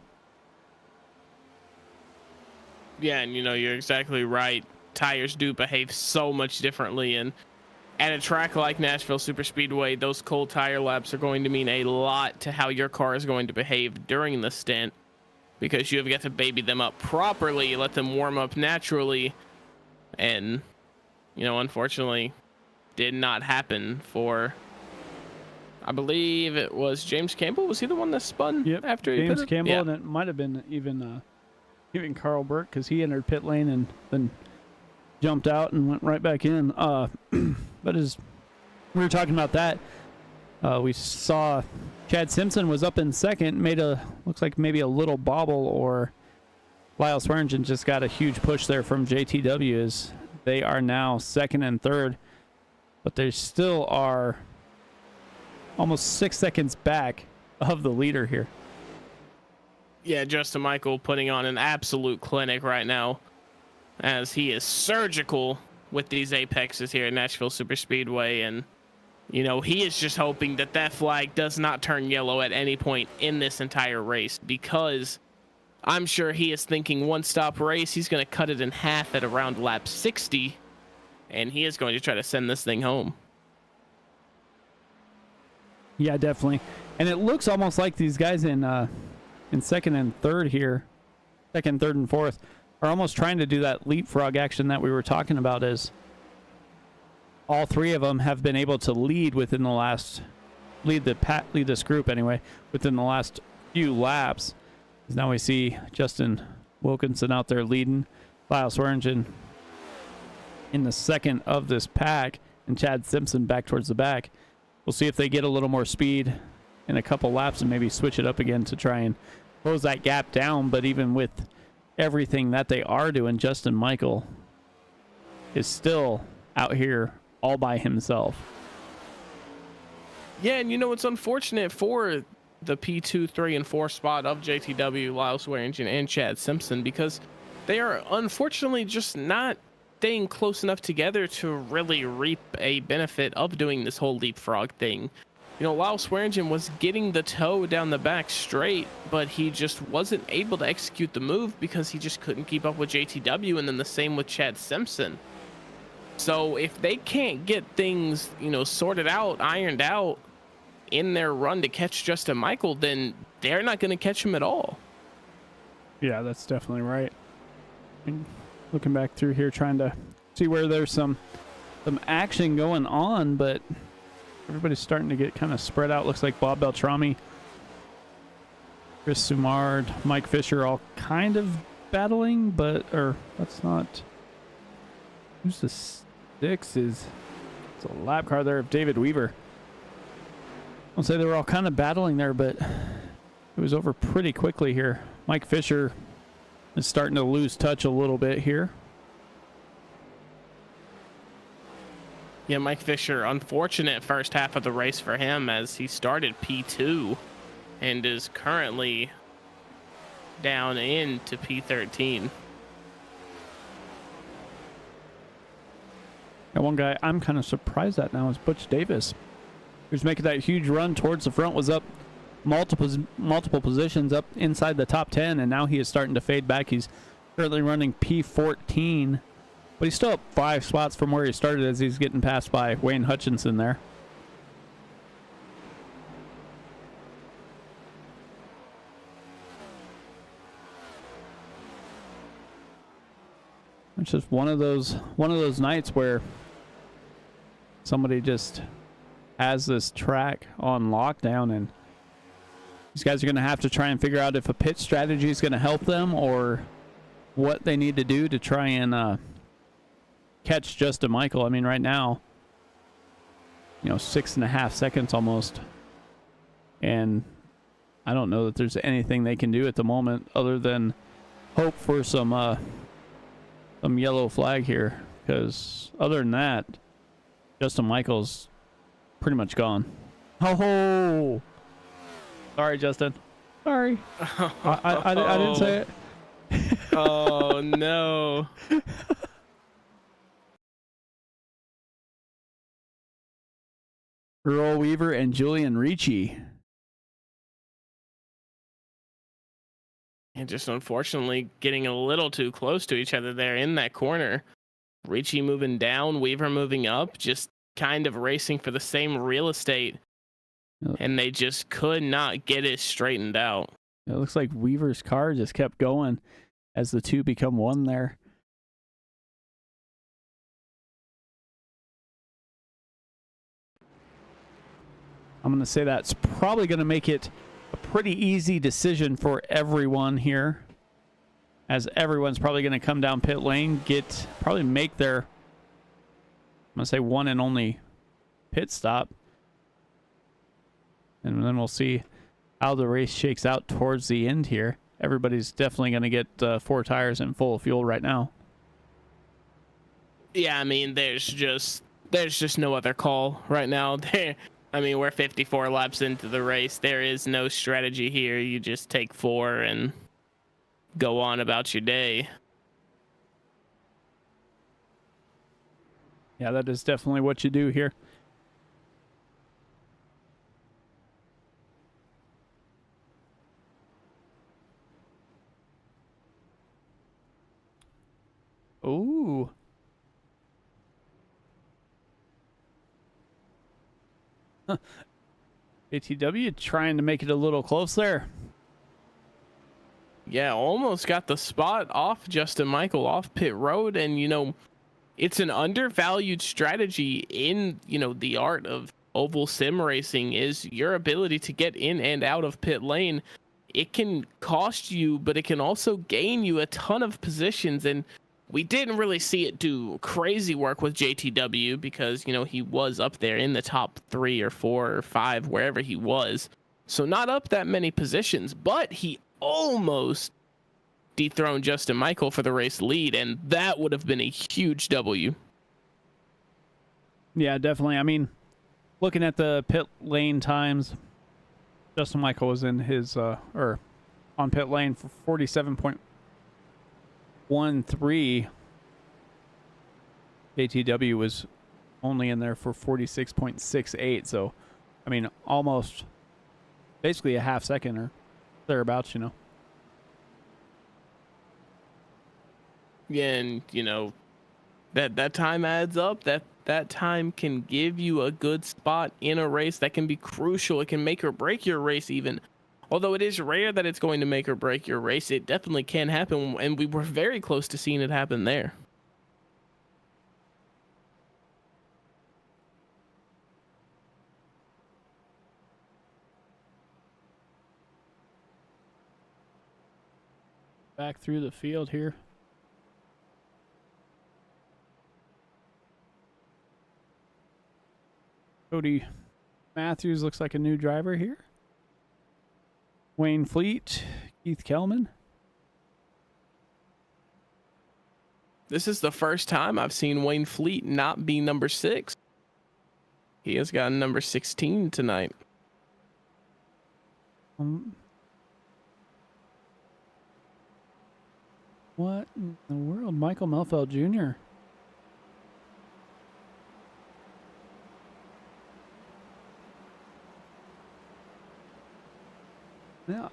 Yeah, and you're exactly right. Tires do behave so much differently, and at a track like Nashville Superspeedway, those cold tire laps are going to mean a lot to how your car is going to behave during the stint, because you have got to baby them up properly, let them warm up naturally, and, unfortunately, did not happen for, I believe it was James Campbell. Was he the one that spun after he James pitted? Campbell, Yeah. and it might have been even Even Carl Burke, because he entered pit lane and then jumped out and went right back in. But as we were talking about that, we saw Chad Simpson was up in second, looks like maybe a little bobble, or Lyle Swearingen just got a huge push there from JTW as they are now second and third, but they still are almost 6 seconds back of the leader here. Yeah, Justin Michael putting on an absolute clinic right now, as he is surgical with these apexes here at Nashville Superspeedway. And, you know, he is just hoping that that flag does not turn yellow at any point in this entire race, because I'm sure he is thinking one-stop race. He's going to cut it in half at around lap 60, and he is going to try to send this thing home. Yeah, definitely. And it looks almost like these guys in second and third here, second, third, and fourth, are almost trying to do that leapfrog action that we were talking about, as all three of them have been able to lead within the last, lead this group anyway, within the last few laps. Now we see Justin Wilkinson out there leading, Lyle Swearingen in the second of this pack, and Chad Simpson back towards the back. We'll see if they get a little more speed in a couple laps and maybe switch it up again to try and close that gap down. But even with everything that they are doing, Justin Michael is still out here all by himself. Yeah, and you know, it's unfortunate for the P2, 3, and 4 spot of JTW, Lyle Swearingen, and Chad Simpson, because they are unfortunately just not staying close enough together to really reap a benefit of doing this whole leapfrog thing. You know, Lyle Swearingen was getting the toe down the back straight, but he just wasn't able to execute the move because he just couldn't keep up with JTW, and then the same with Chad Simpson. So if they can't get things, you know, sorted out, ironed out in their run to catch Justin Michael, then they're not going to catch him at all. Yeah, that's definitely right. Looking back through here, trying to see where there's some action going on, but everybody's starting to get kind of spread out. Looks like Bob Beltrami, Chris Sumard, Mike Fisher all kind of battling, or that's not. Who's the six? It's a lap car there of David Weaver. I'll say they were all kind of battling there, but it was over pretty quickly here. Mike Fisher is starting to lose touch a little bit here. Yeah, Mike Fisher, unfortunate first half of the race for him, as he started P2 and is currently down into P13. And one guy I'm kind of surprised at now is Butch Davis, who's making that huge run towards the front, was up multiple positions up inside the top 10, and now he is starting to fade back. He's currently running P14, but he's still up 5 spots from where he started as he's getting passed by Wayne Hutchinson there. It's just one of those nights where somebody just has this track on lockdown, and these guys are going to have to try and figure out if a pit strategy is going to help them or what they need to do to try and catch Justin Michael. I mean, right now, 6.5 seconds almost, and I don't know that there's anything they can do at the moment other than hope for some yellow flag here, because other than that, Justin Michael's pretty much gone. Oh, sorry, Justin. Sorry. I didn't say it. Oh, no. Earl Weaver and Julian Ricci. And just unfortunately getting a little too close to each other there in that corner. Ricci moving down, Weaver moving up, just kind of racing for the same real estate. And they just could not get it straightened out. It looks like Weaver's car just kept going as the two become one there. I'm going to say that's probably going to make it a pretty easy decision for everyone here. as everyone's probably going to come down pit lane, probably make their, I'm going to say, one and only pit stop. And then we'll see how the race shakes out towards the end here. Everybody's definitely going to get 4 tires and full of fuel right now. Yeah, I mean, there's just no other call right now. I mean, we're 54 laps into the race. There is no strategy here. You just take 4 and go on about your day. Yeah, that is definitely what you do here. Ooh. ATW trying to make it a little close there. Yeah, almost got the spot off Justin Michael off pit road. And, you know, it's an undervalued strategy in, you know, the art of oval sim racing is your ability to get in and out of pit lane. It can cost you, but it can also gain you a ton of positions. And we didn't really see it do crazy work with JTW because, you know, he was up there in the top 3 or 4 or 5, wherever he was. So not up that many positions, but he almost dethroned Justin Michael for the race lead, and that would have been a huge W. Yeah, definitely. I mean, looking at the pit lane times, Justin Michael was in his on pit lane for 47.13. ATW was only in there for 46.68. So, I mean, almost basically a half second or thereabouts, you know. Yeah, and you know that time adds up. That time can give you a good spot in a race that can be crucial. It can make or break your race even. Although it is rare that it's going to make or break your race, it definitely can happen, and we were very close to seeing it happen there. Back through the field here. Cody Matthews looks like a new driver here. Wayne Fleet, Keith Kellman. This is the first time I've seen Wayne Fleet not be number 6. He has gotten number 16 tonight. What in the world? Michael Melfeld Jr. Yeah.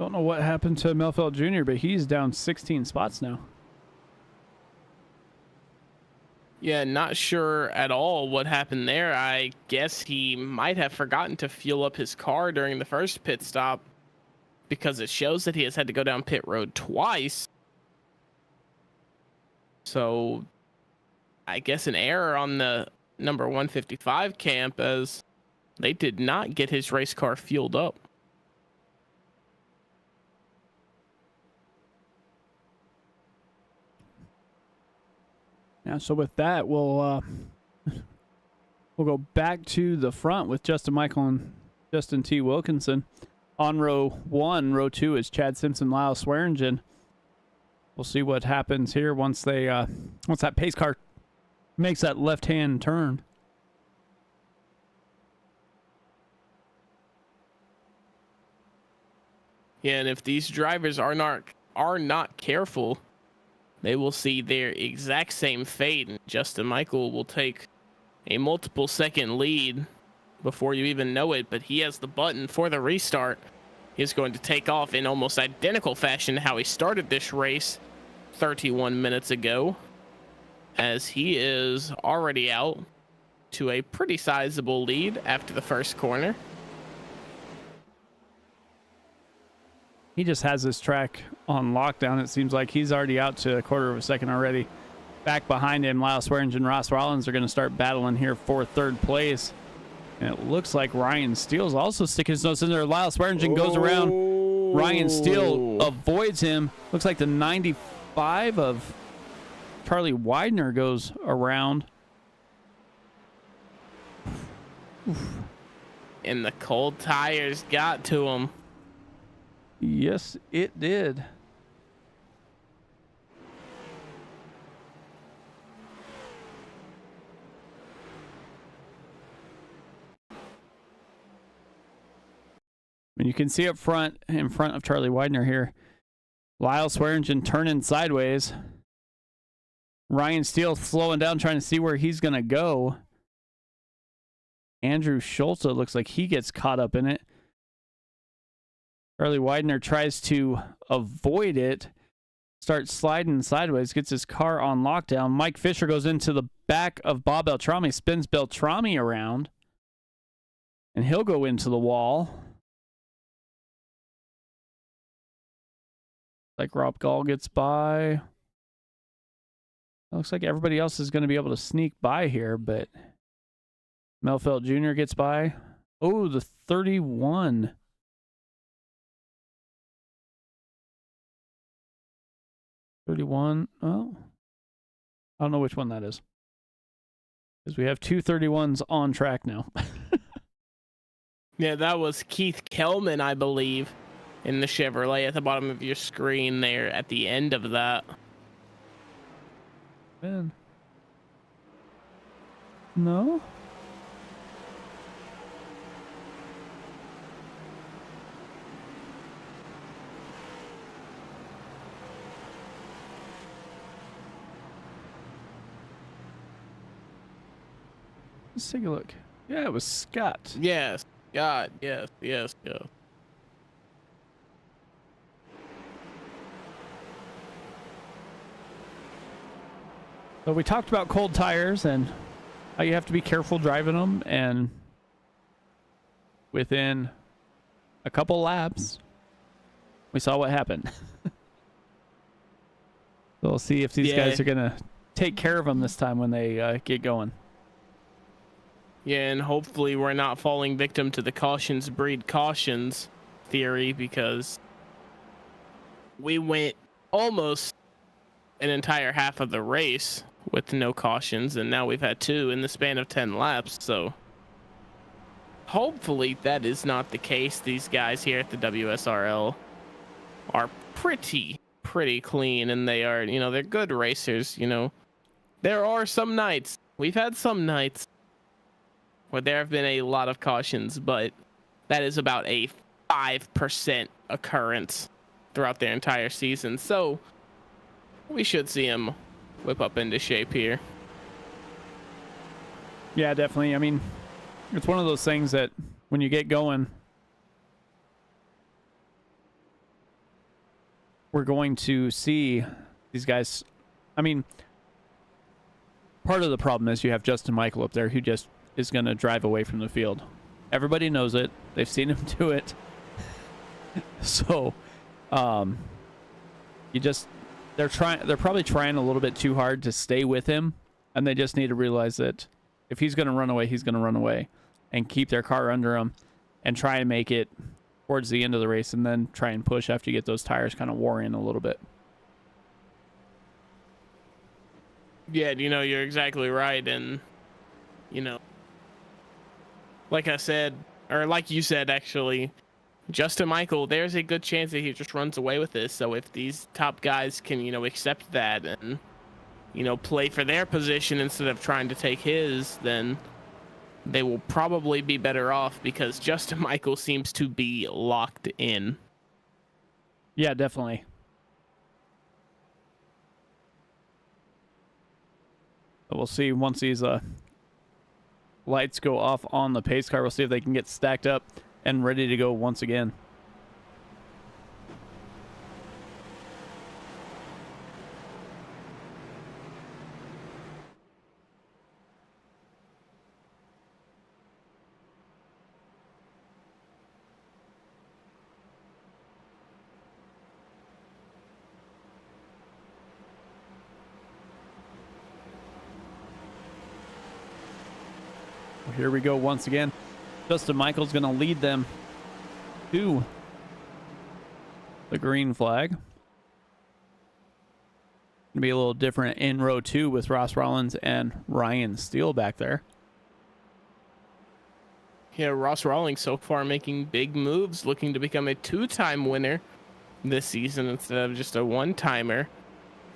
Don't know what happened to Melfeld Jr., but he's down 16 spots now. Yeah, not sure at all what happened there. I guess he might have forgotten to fuel up his car during the first pit stop because it shows that he has had to go down pit road twice. So I guess an error on the number 155 camp as they did not get his race car fueled up. Yeah, so with that, we'll go back to the front with Justin Michael and Justin T. Wilkinson. On row 1, row 2 is Chad Simpson, Lyle Swearingen. We'll see what happens here once that pace car makes that left-hand turn. Yeah, and if these drivers are not careful, they will see their exact same fate. And Justin Michael will take a multiple second lead before you even know it, but he has the button for the restart. He's going to take off in almost identical fashion to how he started this race 31 minutes ago, as he is already out to a pretty sizable lead after the first corner. He just has this track on lockdown. It seems like he's already out to a quarter of a second already. Back behind him, Lyle Swearingen and Ross Rollins are going to start battling here for third place. And it looks like Ryan Steele's also sticking his nose in there. Lyle Swearingen goes around. Ryan Steele avoids him. Looks like the 95 of Charlie Widener goes around. And the cold tires got to him. Yes, it did. And you can see up front, in front of Charlie Widener here, Lyle Swearingen turning sideways. Ryan Steele slowing down, trying to see where he's going to go. Andrew Schulte looks like he gets caught up in it. Charlie Widener tries to avoid it, starts sliding sideways, gets his car on lockdown. Mike Fisher goes into the back of Bob Beltrami, spins Beltrami around, and he'll go into the wall. Like Rob Gall gets by. It looks like everybody else is going to be able to sneak by here, but Melfeld Jr. gets by. Oh, the 31. Oh, I don't know which one that is. Because we have two 31s on track now. Yeah, that was Keith Kelman, I believe, in the Chevrolet at the bottom of your screen there at the end of that. Man. No? Let's take a look. Yeah, it was Scott. Yes. God, yes. So we talked about cold tires and how you have to be careful driving them, and within a couple laps, we saw what happened. So we'll see if these guys are going to take care of them this time when they get going. Yeah, and hopefully we're not falling victim to the cautions breed cautions theory, because we went almost an entire half of the race with no cautions, and now we've had two in the span of 10 laps. So hopefully that is not the case. These guys here at the WSRL are pretty clean, and they are, they're good racers. There are some nights, we've had some nights where there have been a lot of cautions, but that is about a 5% occurrence throughout their entire season. So we should see him whip up into shape here. Yeah, definitely. I mean, it's one of those things that when you get going, we're going to see these guys. I mean, part of the problem is you have Justin Michael up there who just is going to drive away from the field. Everybody knows it. They've seen him do it. So, they're probably trying a little bit too hard to stay with him, and they just need to realize that if he's going to run away, he's going to run away, and keep their car under him and try and make it towards the end of the race, and then try and push after you get those tires kind of wore in a little bit. Yeah, you're exactly right. And, like I said, or like you said, actually, Justin Michael, there's a good chance that he just runs away with this. So if these top guys can, accept that and, play for their position instead of trying to take his, then they will probably be better off, because Justin Michael seems to be locked in. Yeah, definitely. But we'll see once these lights go off on the pace car. We'll see if they can get stacked up and ready to go once again. Here we go once again. Justin Michael's going to lead them to the green flag. Gonna be a little different in row 2 with Ross Rollins and Ryan Steele back there. Yeah, Ross Rawlings so far making big moves, looking to become a 2-time winner this season instead of just a 1-timer.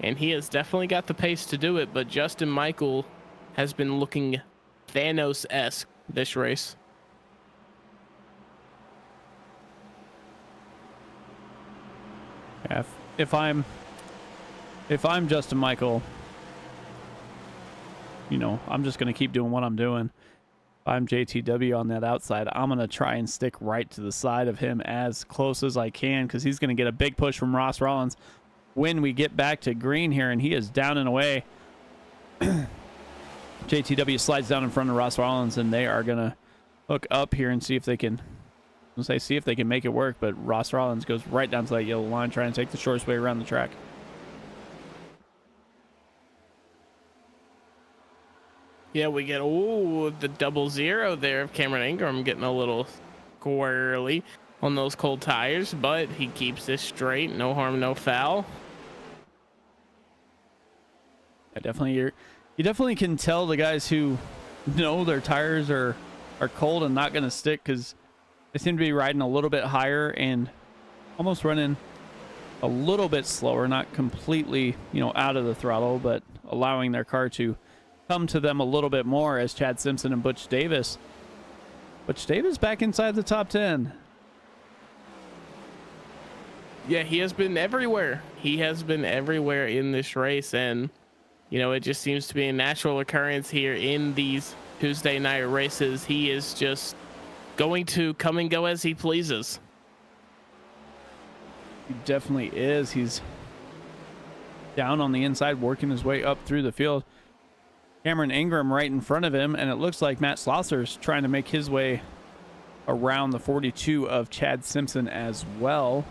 And he has definitely got the pace to do it, but Justin Michael has been looking Thanos-esque this race. Yeah, if I'm Justin Michael, you know, I'm just going to keep doing what I'm doing. If I'm JTW on that outside, I'm going to try and stick right to the side of him as close as I can, because he's going to get a big push from Ross Rollins when we get back to green here, and he is down and away. JTW slides down in front of Ross Rollins, and they are going to hook up here and see if they can, see if they can make it work, but Ross Rollins goes right down to that yellow line, trying to take the shortest way around the track. Yeah, we get, the 0-0 there of Cameron Ingram getting a little squirrely on those cold tires, but he keeps this straight. No harm, no foul. Yeah, definitely. You definitely can tell the guys who know their tires are cold and not going to stick, because they seem to be riding a little bit higher and almost running a little bit slower, not completely, you know, out of the throttle, but allowing their car to come to them a little bit more, as Chad Simpson and Butch Davis. Butch Davis back inside the top 10. Yeah, he has been everywhere. He has been everywhere in this race, and you know, it just seems to be a natural occurrence here in these Tuesday night races. He is just going to come and go as he pleases. He definitely is. He's down on the inside, working his way up through the field. Cameron Ingram right in front of him, and it looks like Matt Slosser's trying to make his way around the 42 of Chad Simpson as well.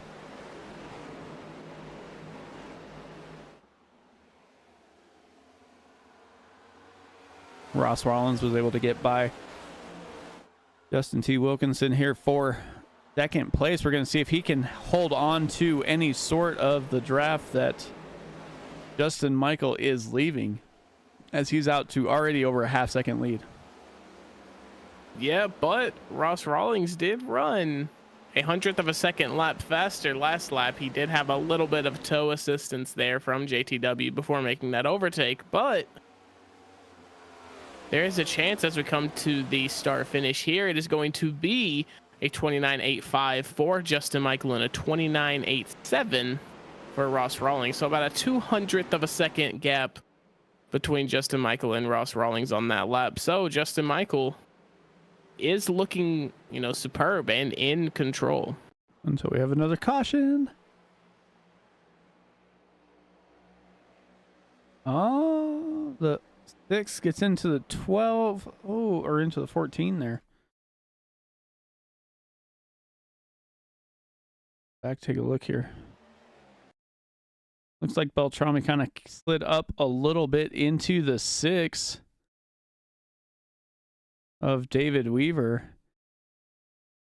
Ross Rollins was able to get by Justin T. Wilkinson here for second place. We're going to see if he can hold on to any sort of the draft that Justin Michael is leaving, as he's out to already over a half-second lead. Yeah, but Ross Rawlings did run a 100th of a second lap faster last lap. He did have a little bit of toe assistance there from JTW before making that overtake, but there is a chance as we come to the start finish here. It is going to be a 29.85 for Justin Michael and a 29.87 for Ross Rawlings. So about a 200th of a second gap between Justin Michael and Ross Rawlings on that lap. So Justin Michael is looking, you know, superb and in control. Until we have another caution. Oh, the 6 gets into the 12. Oh, or into the 14 there. Back, take a look here. Looks like Beltrami kind of slid up a little bit into the 6 of David Weaver.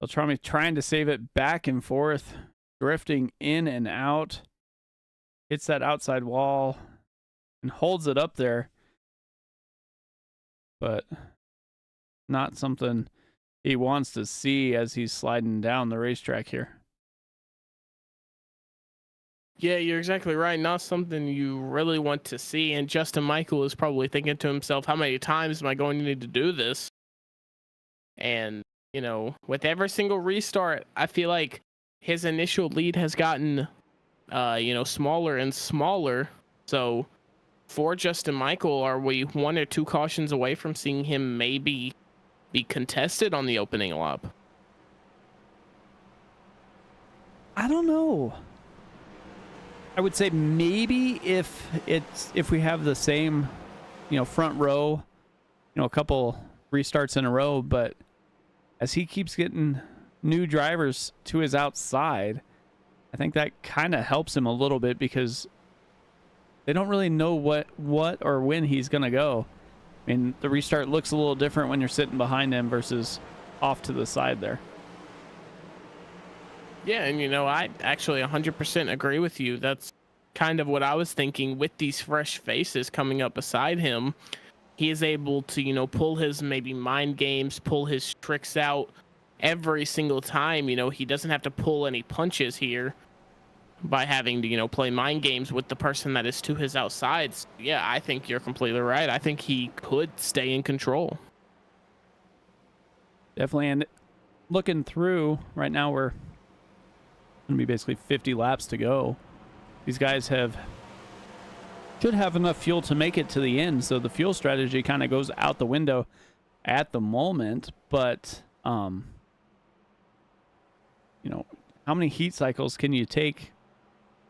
Beltrami trying to save it back and forth, drifting in and out. Hits that outside wall and holds it up there. But not something he wants to see as he's sliding down the racetrack here. Yeah, you're exactly right. Not something you really want to see. And Justin Michael is probably thinking to himself, how many times am I going to need to do this? And, you know, with every single restart, I feel like his initial lead has gotten, you know, smaller and smaller. So for Justin Michael, are we 1 or 2 cautions away from seeing him maybe be contested on the opening lap? I don't know. I would say maybe if we have the same, you know, front row, you know, a couple restarts in a row, but as he keeps getting new drivers to his outside, I think that kind of helps him a little bit, because they don't really know what or when he's going to go. I mean, the restart looks a little different when you're sitting behind him versus off to the side there. Yeah, and I actually 100% agree with you. That's kind of what I was thinking with these fresh faces coming up beside him. He is able to, pull his maybe mind games, pull his tricks out every single time. He doesn't have to pull any punches here by having to, play mind games with the person that is to his outsides. Yeah, I think you're completely right. I think he could stay in control. Definitely. And looking through right now, we're going to be basically 50 laps to go. These guys should have enough fuel to make it to the end. So the fuel strategy kind of goes out the window at the moment. But, how many heat cycles can you take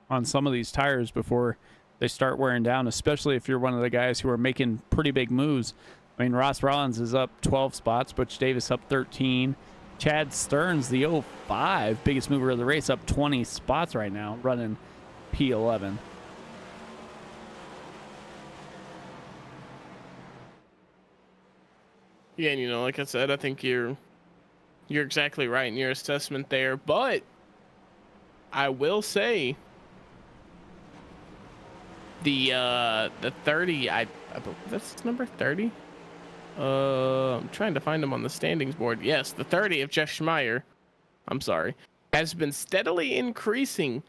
on some of these tires before they start wearing down, especially if you're one of the guys who are making pretty big moves? I mean, Ross Rollins is up 12 spots, Butch Davis up 13. Chad Stearns, the 05 biggest mover of the race, up 20 spots right now, running P11. Yeah, and like I said, I think you're exactly right in your assessment there. But I will say the 30, I believe that's number 30. I'm trying to find him on the standings board. Yes, the 30 of Jeff Schmeier, I'm sorry, has been steadily increasing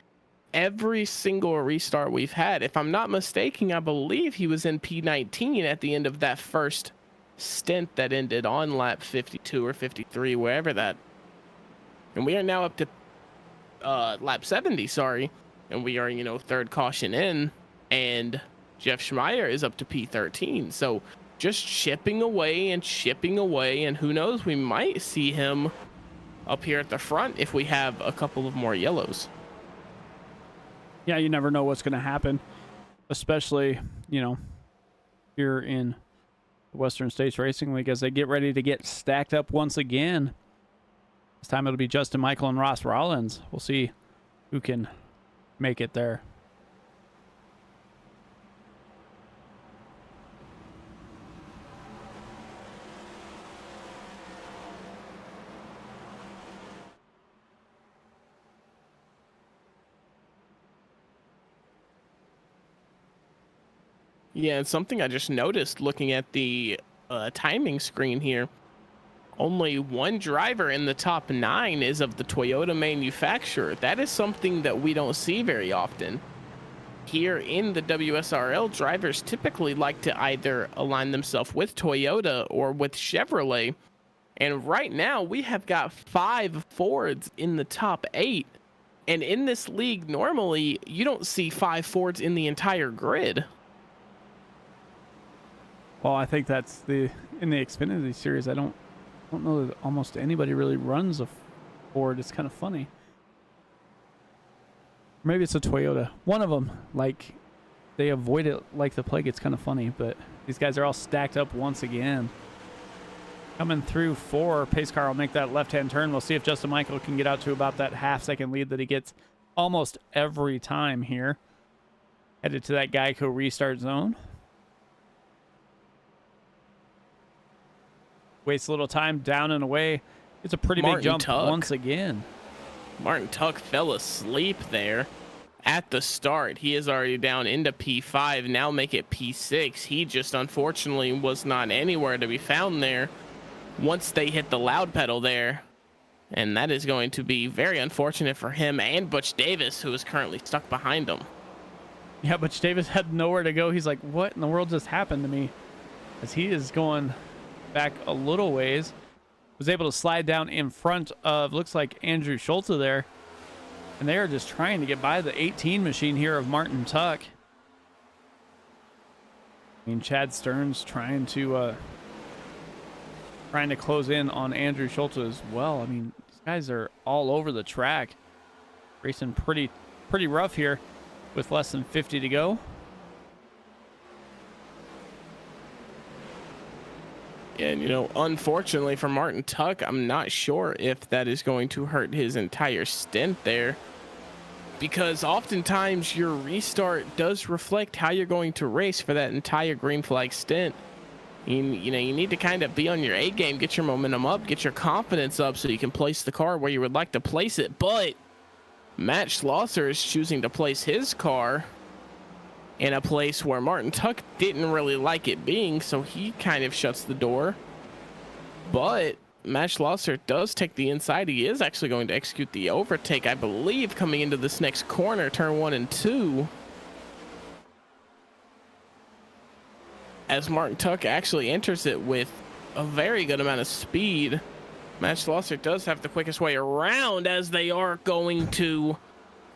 every single restart we've had. If I'm not mistaken, I believe he was in P19 at the end of that first stint that ended on lap 52 or 53, wherever that. And we are now up to lap 70, sorry. And we are, third caution in. And Jeff Schmeier is up to P13. So just chipping away. And who knows, we might see him up here at the front if we have a couple of more yellows. Yeah, you never know what's going to happen, especially, here in the Western States Racing League as they get ready to get stacked up once again. This time it'll be Justin Michael and Ross Rollins. We'll see who can make it there. Yeah, it's something I just noticed looking at the timing screen here. Only one driver in the top 9 is of the Toyota manufacturer. That is something that we don't see very often. Here in the WSRL, drivers typically like to either align themselves with Toyota or with Chevrolet. And right now we have got 5 Fords in the top 8. And in this league, normally you don't see 5 Fords in the entire grid. Well, I think that's in the Xfinity series. I don't know that almost anybody really runs a Ford. It's kind of funny. Maybe it's a Toyota. One of them, they avoid it like the plague. It's kind of funny, but these guys are all stacked up once again. Coming through 4, pace car will make that left-hand turn. We'll see if Justin Michael can get out to about that half-second lead that he gets almost every time here. Headed to that Geico restart zone. Wastes a little time, down and away. It's a pretty big jump once again. Martin Tuck fell asleep there at the start. He is already down into P5, now make it P6. He just unfortunately was not anywhere to be found there once they hit the loud pedal there. And that is going to be very unfortunate for him and Butch Davis, who is currently stuck behind him. Yeah, Butch Davis had nowhere to go. He's like, what in the world just happened to me? As he is going back a little ways. Was able to slide down in front of, looks like, Andrew Schulte there. And they are just trying to get by the 18 machine here of Martin Tuck. I mean, Chad Stearns trying to close in on Andrew Schulte as well. I mean, these guys are all over the track. Racing pretty rough here with less than 50 to go. And, unfortunately for Martin Tuck, I'm not sure if that is going to hurt his entire stint there. Because oftentimes your restart does reflect how you're going to race for that entire green flag stint. You need to kind of be on your A game, get your momentum up, get your confidence up so you can place the car where you would like to place it. But Matt Schlosser is choosing to place his car in a place where Martin Tuck didn't really like it being, so he kind of shuts the door. But Matt Schlosser does take the inside. He is actually going to execute the overtake, I believe, coming into this next corner, turn 1 and 2. As Martin Tuck actually enters it with a very good amount of speed. Matt Schlosser does have the quickest way around, as they are going to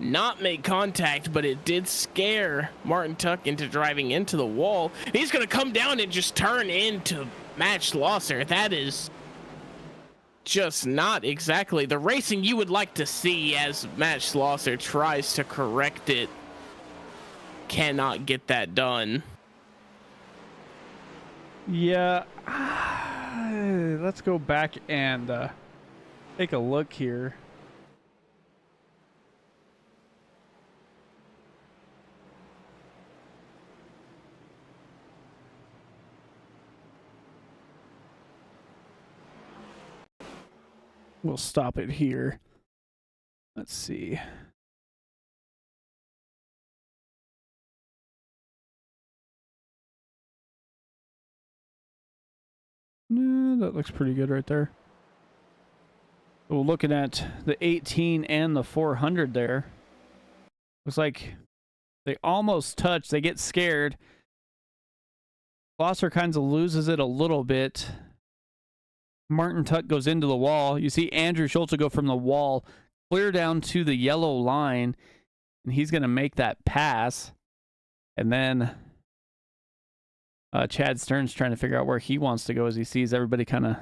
not make contact, but it did scare Martin Tuck into driving into the wall. He's going to come down and just turn into Matt Schlosser. That is just not exactly the racing you would like to see, as Matt Schlosser tries to correct it. Cannot get that done. Yeah, let's go back and take a look here. We'll stop it here. Let's see. No, that looks pretty good right there. So looking at the 18 and the 400 there. Looks like they almost touch. They get scared. Schlosser kind of loses it a little bit. Martin Tuck goes into the wall. You see Andrew Schultz go from the wall clear down to the yellow line, and he's going to make that pass. And then Chad Stern's trying to figure out where he wants to go, as he sees everybody kind of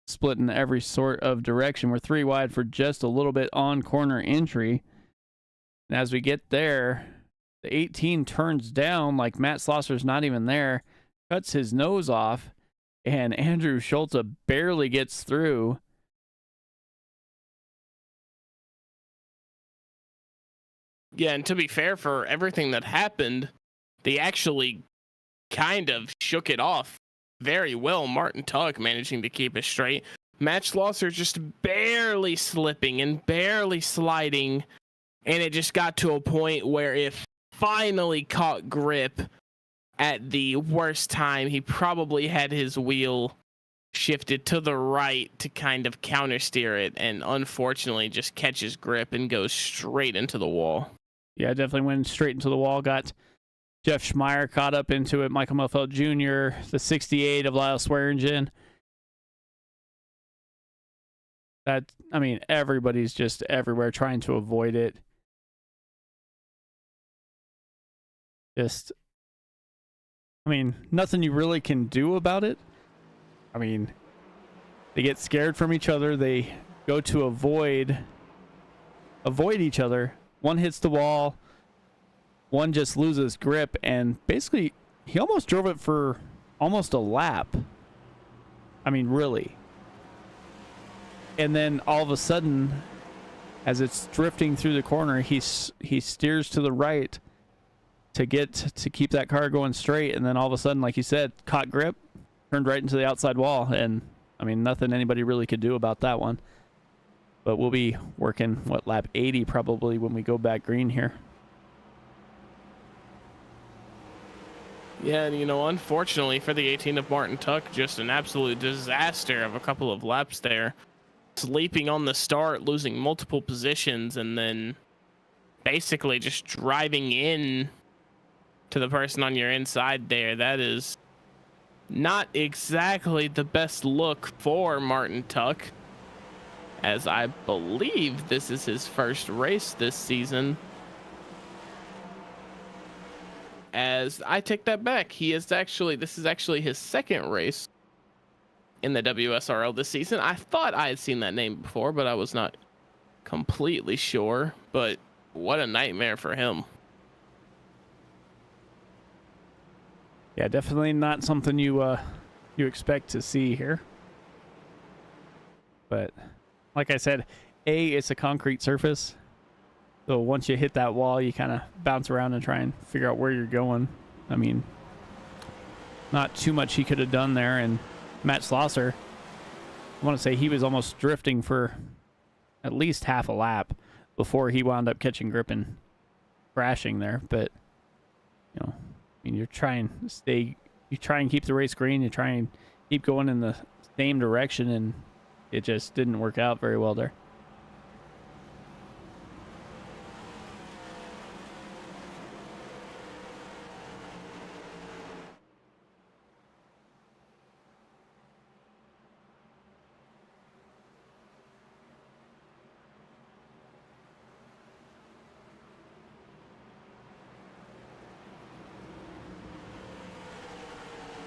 split in every sort of direction. We're 3 wide for just a little bit on corner entry. And as we get there, the 18 turns down like Matt Schlosser's not even there, cuts his nose off, and Andrew Schultz barely gets through. Yeah, and to be fair, for everything that happened, they actually kind of shook it off very well. Martin Tuck managing to keep it straight. Matt Schlosser just barely slipping and barely sliding, and it just got to a point where it finally caught grip at the worst time. He probably had his wheel shifted to the right to kind of counter steer it, and unfortunately just catches grip and goes straight into the wall. Yeah, definitely went straight into the wall. Got Jeff Schmeier caught up into it. Michael Melfeld Jr., the 68 of Lyle Swearingen. I mean, everybody's just everywhere trying to avoid it. I mean, nothing you really can do about it. I mean, they get scared from each other. They go to avoid each other. One hits the wall. One just loses grip, and basically he almost drove it for almost a lap. I mean, really. And then all of a sudden, as it's drifting through the corner, he steers to the right to keep that car going straight, and then all of a sudden, like you said, caught grip, turned right into the outside wall, and I mean, nothing anybody really could do about that one. But we'll be working, lap 80 probably when we go back green here. Yeah, and unfortunately for the 18 of Martin Tuck, just an absolute disaster of a couple of laps there. Sleeping on the start, losing multiple positions, and then basically just driving in to the person on your inside there. That is not exactly the best look for Martin Tuck, as I believe this is his first race this season. As I take that back, this is actually his second race in the WSRL this season. I thought I had seen that name before, but I was not completely sure. But what a nightmare for him. Yeah, definitely not something you expect to see here. But like I said, it's a concrete surface. So once you hit that wall, you kind of bounce around and try and figure out where you're going. I mean, not too much he could have done there. And Matt Schlosser, I want to say he was almost drifting for at least half a lap. before he wound up catching grip and crashing there. But I mean, you try and keep the race green. You try and keep going in the same direction, and it just didn't work out very well there.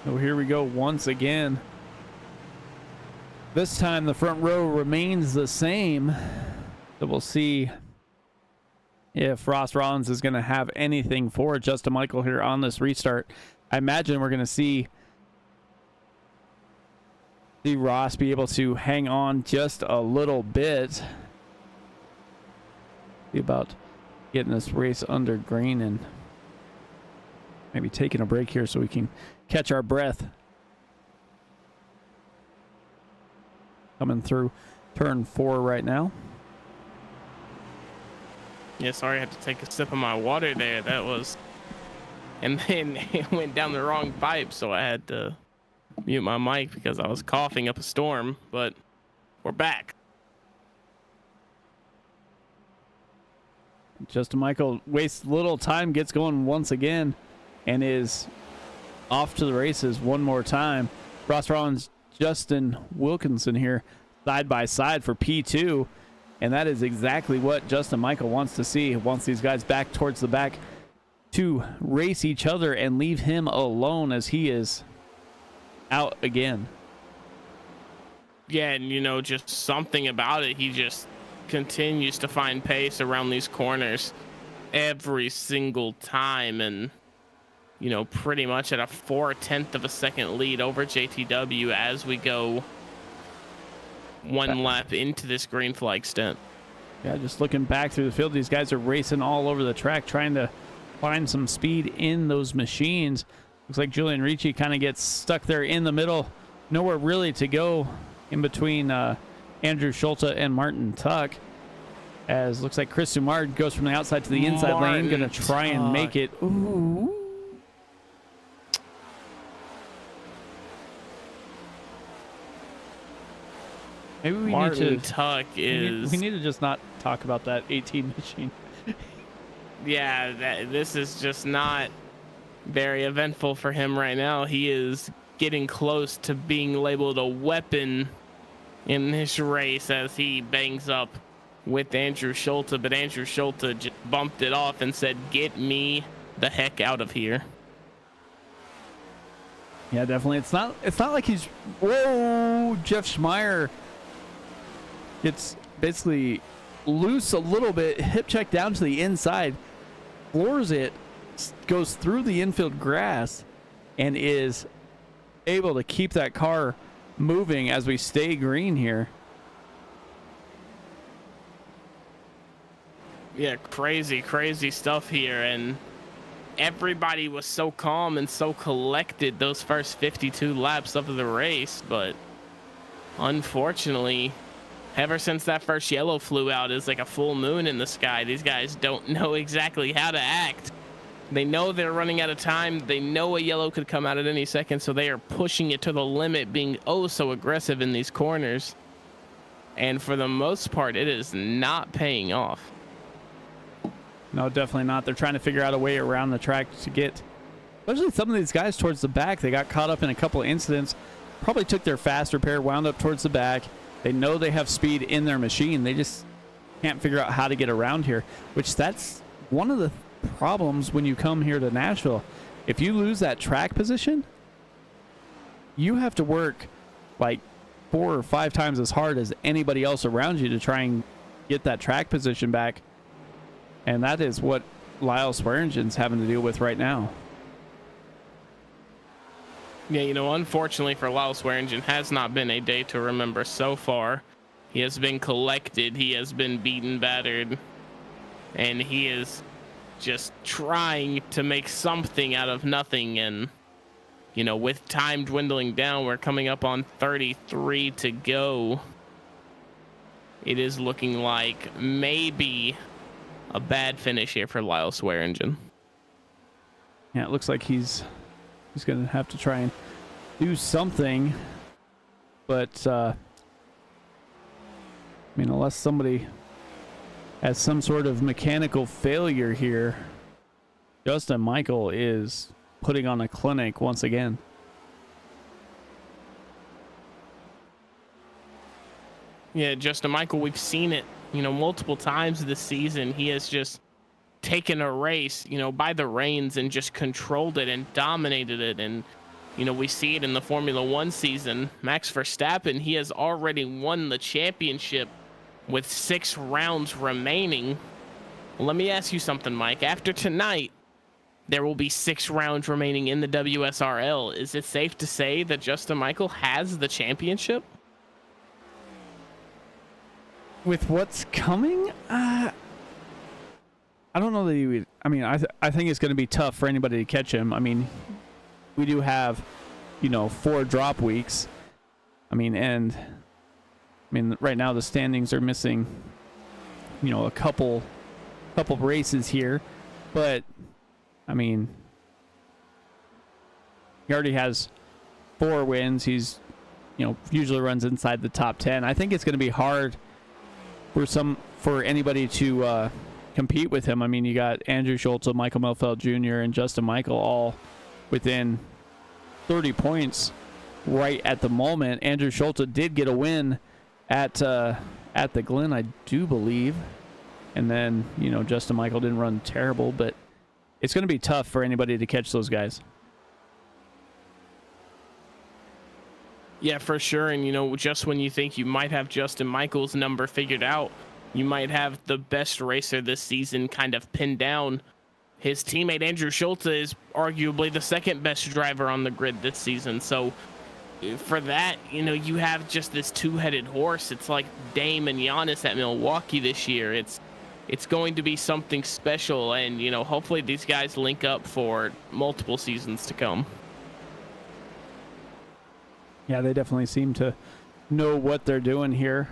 So here we go once again. This time the front row remains the same. So we'll see if Ross Rollins is going to have anything for Justin Michael here on this restart. I imagine we're going to see Ross be able to hang on just a little bit. See about getting this race under green and maybe taking a break here so we can catch our breath. Coming through turn 4 right now. Yeah, sorry, I had to take a sip of my water there. That was, and then it went down the wrong pipe, so I had to mute my mic because I was coughing up a storm. But we're back. Justin Michael wastes little time, gets going once again, and is off to the races one more time. Ross Rollins, Justin Wilkinson here side by side for P2, and that is exactly what Justin Michael wants to see. He wants these guys back towards the back to race each other and leave him alone as he is out again. Yeah, and just something about it. He just continues to find pace around these corners every single time, and pretty much at a 4/10 of a second lead over JTW as we go one lap into this green flag stint. Yeah, just looking back through the field, these guys are racing all over the track, trying to find some speed in those machines. Looks like Julian Ricci kind of gets stuck there in the middle. Nowhere really to go in between Andrew Schulte and Martin Tuck. As looks like Chris Sumard goes from the outside to the inside lane, going to try and make it. Ooh. Maybe we Martin Tuck is. We need to just not talk about that 18 machine. Yeah, this is just not very eventful for him right now. He is getting close to being labeled a weapon in this race as he bangs up with Andrew Schulte, but Andrew Schulte just bumped it off and said, "Get me the heck out of here." Yeah, definitely. It's not like he's. Whoa, Jeff Schmeier gets basically loose a little bit, hip check down to the inside, floors it, goes through the infield grass, and is able to keep that car moving as we stay green here. Yeah, crazy stuff here, and everybody was so calm and so collected those first 52 laps of the race, but unfortunately, ever since that first yellow flew out, it's like a full moon in the sky. These guys don't know exactly how to act. They know they're running out of time. They know a yellow could come out at any second, so they are pushing it to the limit, being oh so aggressive in these corners. And for the most part, it is not paying off. No, definitely not. They're trying to figure out a way around the track to get, especially some of these guys towards the back. They got caught up in a couple of incidents, probably took their fast repair, wound up towards the back. They know they have speed in their machine. They just can't figure out how to get around here, which that's one of the problems when you come here to Nashville. If you lose that track position, you have to work like 4 or 5 times as hard as anybody else around you to try and get that track position back. And that is what Lyle Swearingen's having to deal with right now. Yeah, unfortunately for Lyle Swearingen, has not been a day to remember so far. He has been collected. He has been beaten, battered, and he is just trying to make something out of nothing. And, with time dwindling down, we're coming up on 33 to go. it is looking like maybe a bad finish here for Lyle Swearingen. Yeah, it looks like he's going to have to try and do something. But, I mean, unless somebody has some sort of mechanical failure here, Justin Michael is putting on a clinic once again. Yeah, Justin Michael, we've seen it, multiple times this season. He has just taken a race, by the reins and just controlled it and dominated it. And, we see it in the Formula One season. Max Verstappen, he has already won the championship with 6 rounds remaining. Well, let me ask you something, Mike. After tonight, there will be 6 rounds remaining in the WSRL. Is it safe to say that Justin Michael has the championship? With what's coming, I don't know that he would. I mean, I think it's going to be tough for anybody to catch him. I mean, we do have, 4 drop weeks. Right now the standings are missing, a couple races here, but I mean, he already has 4 wins. He's, usually runs inside the top 10. I think it's going to be hard for anybody to compete with him. I mean, you got Andrew Schultz, Michael Melfeld Jr., and Justin Michael all within 30 points right at the moment. Andrew Schultz did get a win at the Glen, I do believe. And then, Justin Michael didn't run terrible, but it's going to be tough for anybody to catch those guys. Yeah, for sure. And, just when you think you might have Justin Michael's number figured out, you might have the best racer this season kind of pinned down. His teammate Andrew Schultz is arguably the second best driver on the grid this season. So for that, you have just this 2-headed horse. It's like Dame and Giannis at Milwaukee this year. It's going to be something special, and hopefully these guys link up for multiple seasons to come. Yeah, they definitely seem to know what they're doing here.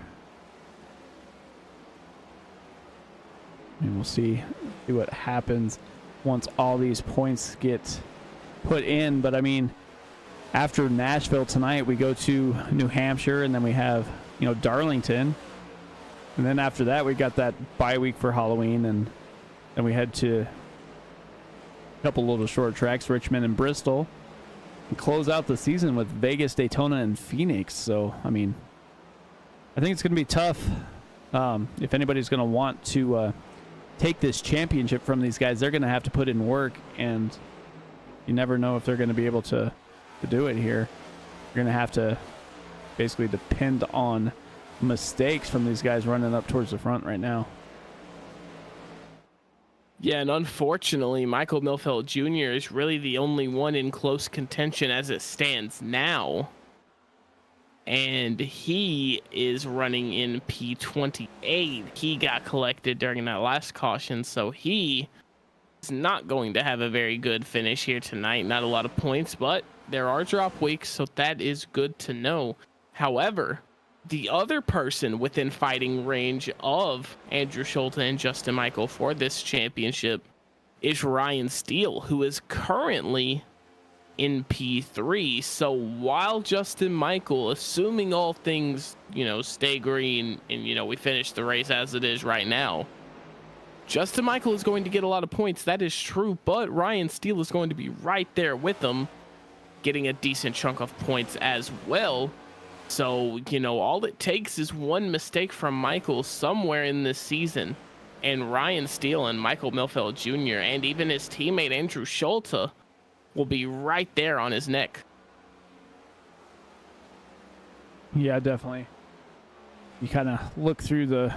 And we'll see what happens once all these points get put in. But I mean, after Nashville tonight, we go to New Hampshire, and then we have, Darlington. And then after that, we got that bye week for Halloween, and then we head to a couple little short tracks, Richmond and Bristol, and close out the season with Vegas, Daytona, and Phoenix. So, I mean, I think it's going to be tough. If anybody's going to want to take this championship from these guys, they're going to have to put in work, and you never know if they're going to be able to do it here. You're going to have to basically depend on mistakes from these guys running up towards the front right now. Yeah, and unfortunately, Michael Milfeld Jr. is really the only one in close contention as it stands now. And he is running in P28. He got collected during that last caution, so he is not going to have a very good finish here tonight. Not a lot of points, but there are drop weeks, so that is good to know. However, the other person within fighting range of Andrew Schulte and Justin Michael for this championship is Ryan Steele, who is currently in P3. So while Justin Michael, assuming all things, stay green and, we finish the race as it is right now, Justin Michael is going to get a lot of points. That is true, but Ryan Steele is going to be right there with him, getting a decent chunk of points as well. So, all it takes is one mistake from Michael somewhere in this season, and Ryan Steele and Michael Milfeld Jr. and even his teammate Andrew Schulte will be right there on his neck. Yeah, definitely. You kind of look through the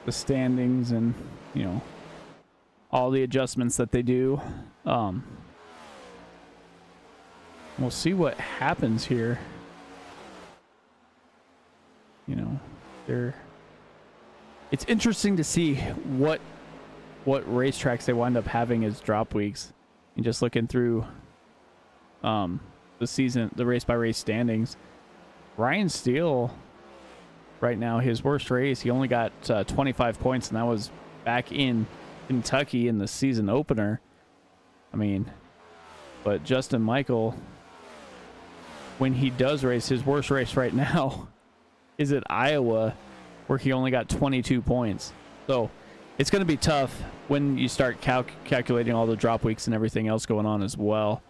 standings and, all the adjustments that they do. We'll see what happens here. It's interesting to see what racetracks they wind up having as drop weeks. And just looking through the race by race standings, Ryan Steele right now. His worst race, he only got 25 points, and that was back in Kentucky in the season opener. I mean, but Justin Michael, when he does race, his worst race right now is at Iowa, where he only got 22 points. So it's going to be tough when you start calculating all the drop weeks and everything else going on as well.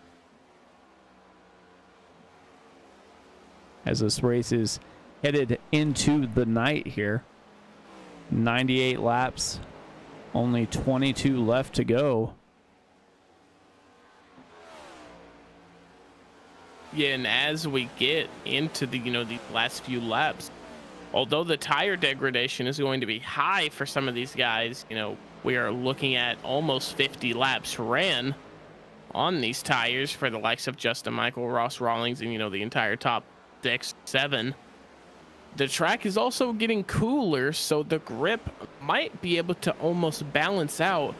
As this race is headed into the night here. 98 laps, only 22 left to go. Yeah, and as we get into the, these last few laps, although the tire degradation is going to be high for some of these guys, we are looking at almost 50 laps ran on these tires for the likes of Justin Michael, Ross Rawlings, and, the entire top 6-7. The track is also getting cooler, so the grip might be able to almost balance out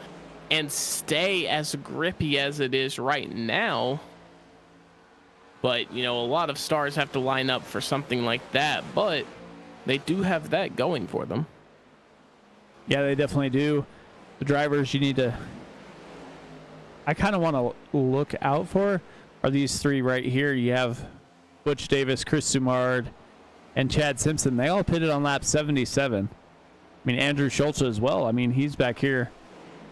and stay as grippy as it is right now. But, a lot of stars have to line up for something like that, but they do have that going for them. Yeah, they definitely do. The drivers you need to, I kind of want to look out for are these three right here. You have Butch Davis, Chris Sumard, and Chad Simpson. They all pitted on lap 77. I mean, Andrew Schultz as well. I mean, he's back here,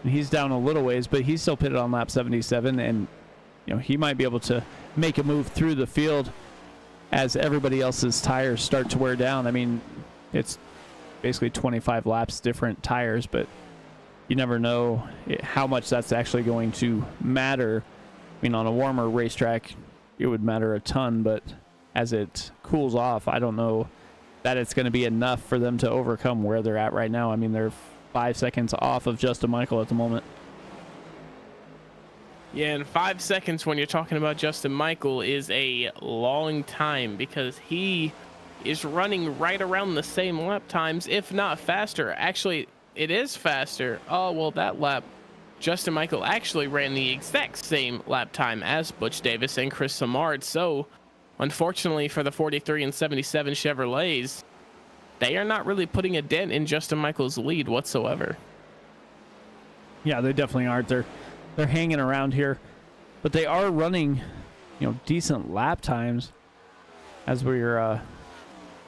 and he's down a little ways, but he's still pitted on lap 77, and he might be able to make a move through the field as everybody else's tires start to wear down. I mean, it's basically 25 laps different tires, but you never know how much that's actually going to matter. I mean, on a warmer racetrack, it would matter a ton, but as it cools off, I don't know that it's going to be enough for them to overcome where they're at right now. I mean, they're 5 seconds off of Justin Michael at the moment. Yeah, and 5 seconds when you're talking about Justin Michael is a long time, because he is running right around the same lap times, if not faster. Actually, it is faster. Oh, well, that lap, Justin Michael actually ran the exact same lap time as Butch Davis and Chris Samard. So, unfortunately for the 43 and 77 Chevrolets, they are not really putting a dent in Justin Michael's lead whatsoever. Yeah, they definitely aren't. They're hanging around here, but they are running, decent lap times as we're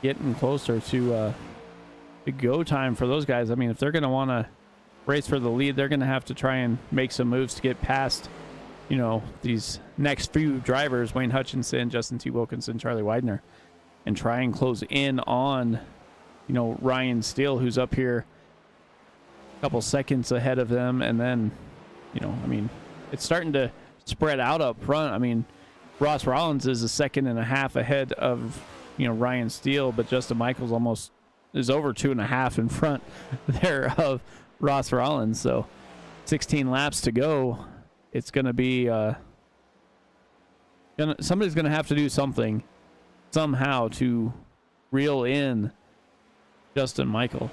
getting closer to the go time for those guys. I mean, if they're going to want to race for the lead, they're going to have to try and make some moves to get past, these next few drivers, Wayne Hutchinson, Justin T. Wilkinson, Charlie Widener, and try and close in on, Ryan Steele, who's up here a couple seconds ahead of them. And then, it's starting to spread out up front. I mean, Ross Rollins is a second and a half ahead of, Ryan Steele, but Justin Michaels is over 2.5 in front there of Ross Rollins. So 16 laps to go. It's going to be, somebody's going to have to do something somehow to reel in Justin Michael.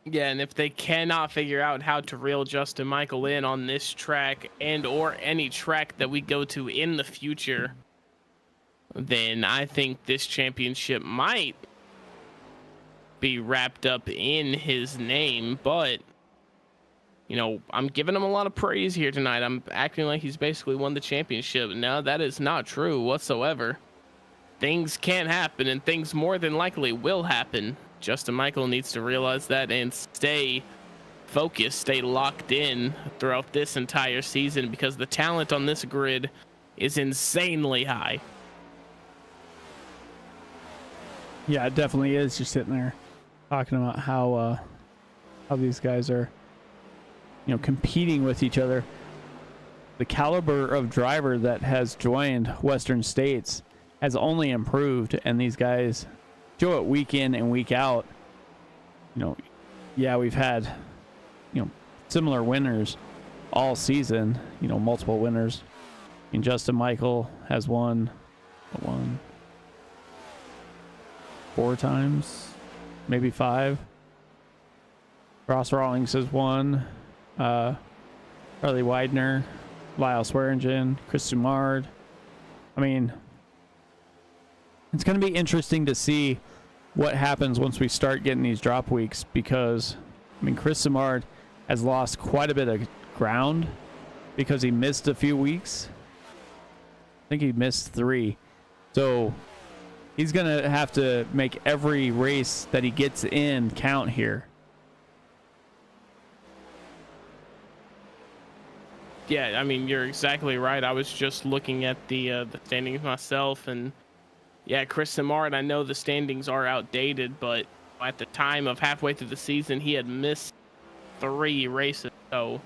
Yeah, and if they cannot figure out how to reel Justin Michael in on this track and or any track that we go to in the future, then I think this championship might be wrapped up in his name. But, I'm giving him a lot of praise here tonight. I'm acting like he's basically won the championship. No, that is not true whatsoever. Things can happen, and things more than likely will happen. Justin Michael needs to realize that and stay focused, stay locked in throughout this entire season, because the talent on this grid is insanely high. Yeah, it definitely is. Just sitting there talking about how these guys are, competing with each other. The caliber of driver that has joined Western States has only improved, and these guys show it week in and week out. Yeah, we've had, similar winners all season, multiple winners. I mean, Justin Michael has won 4 times, maybe 5. Ross Rawlings has won. Charlie Widener, Lyle Swearingen, Chris Sumard. I mean, It's going to be interesting to see what happens once we start getting these drop weeks, because, I mean, Chris Simard has lost quite a bit of ground because he missed a few weeks. I think he missed 3. So he's going to have to make every race that he gets in count here. Yeah, I mean, you're exactly right. I was just looking at the standings myself, and yeah, Chris Simard, I know the standings are outdated, but at the time of halfway through the season, he had missed 3 races. So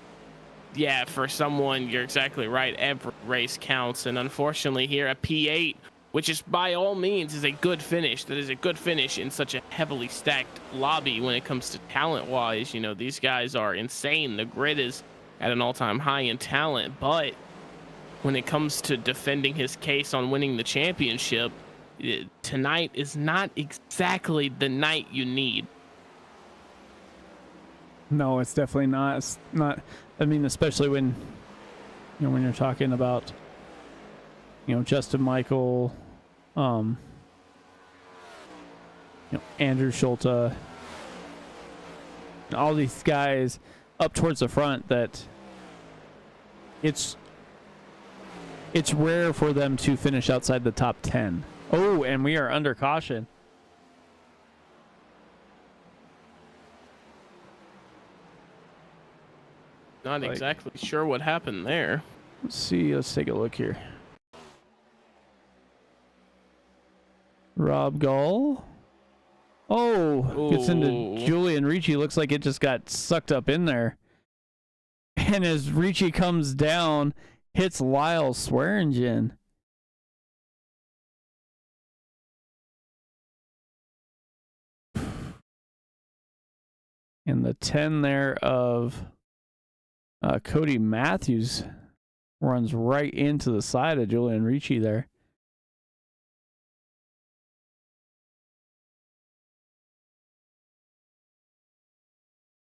yeah, for someone, you're exactly right. Every race counts, and unfortunately here at P8, which is by all means is a good finish. That is a good finish in such a heavily stacked lobby when it comes to talent-wise. You know, these guys are insane. The grid is at an all-time high in talent, but when it comes to defending his case on winning the championship, tonight is not exactly the night you need. No, it's definitely not. It's not. I mean, especially when, you know, when you're talking about, you know, Justin Michael, you know, Andrew Schulte, all these guys up towards the front, that it's rare for them to finish outside the top 10. Oh, and we are under caution. Not exactly sure what happened there. Let's see. Let's take a look here. Rob Gall. Oh, gets into Julian Ricci. Looks like it just got sucked up in there. And as Ricci comes down, hits Lyle Swearingen. And the 10 there of Cody Matthews runs right into the side of Julian Ricci there.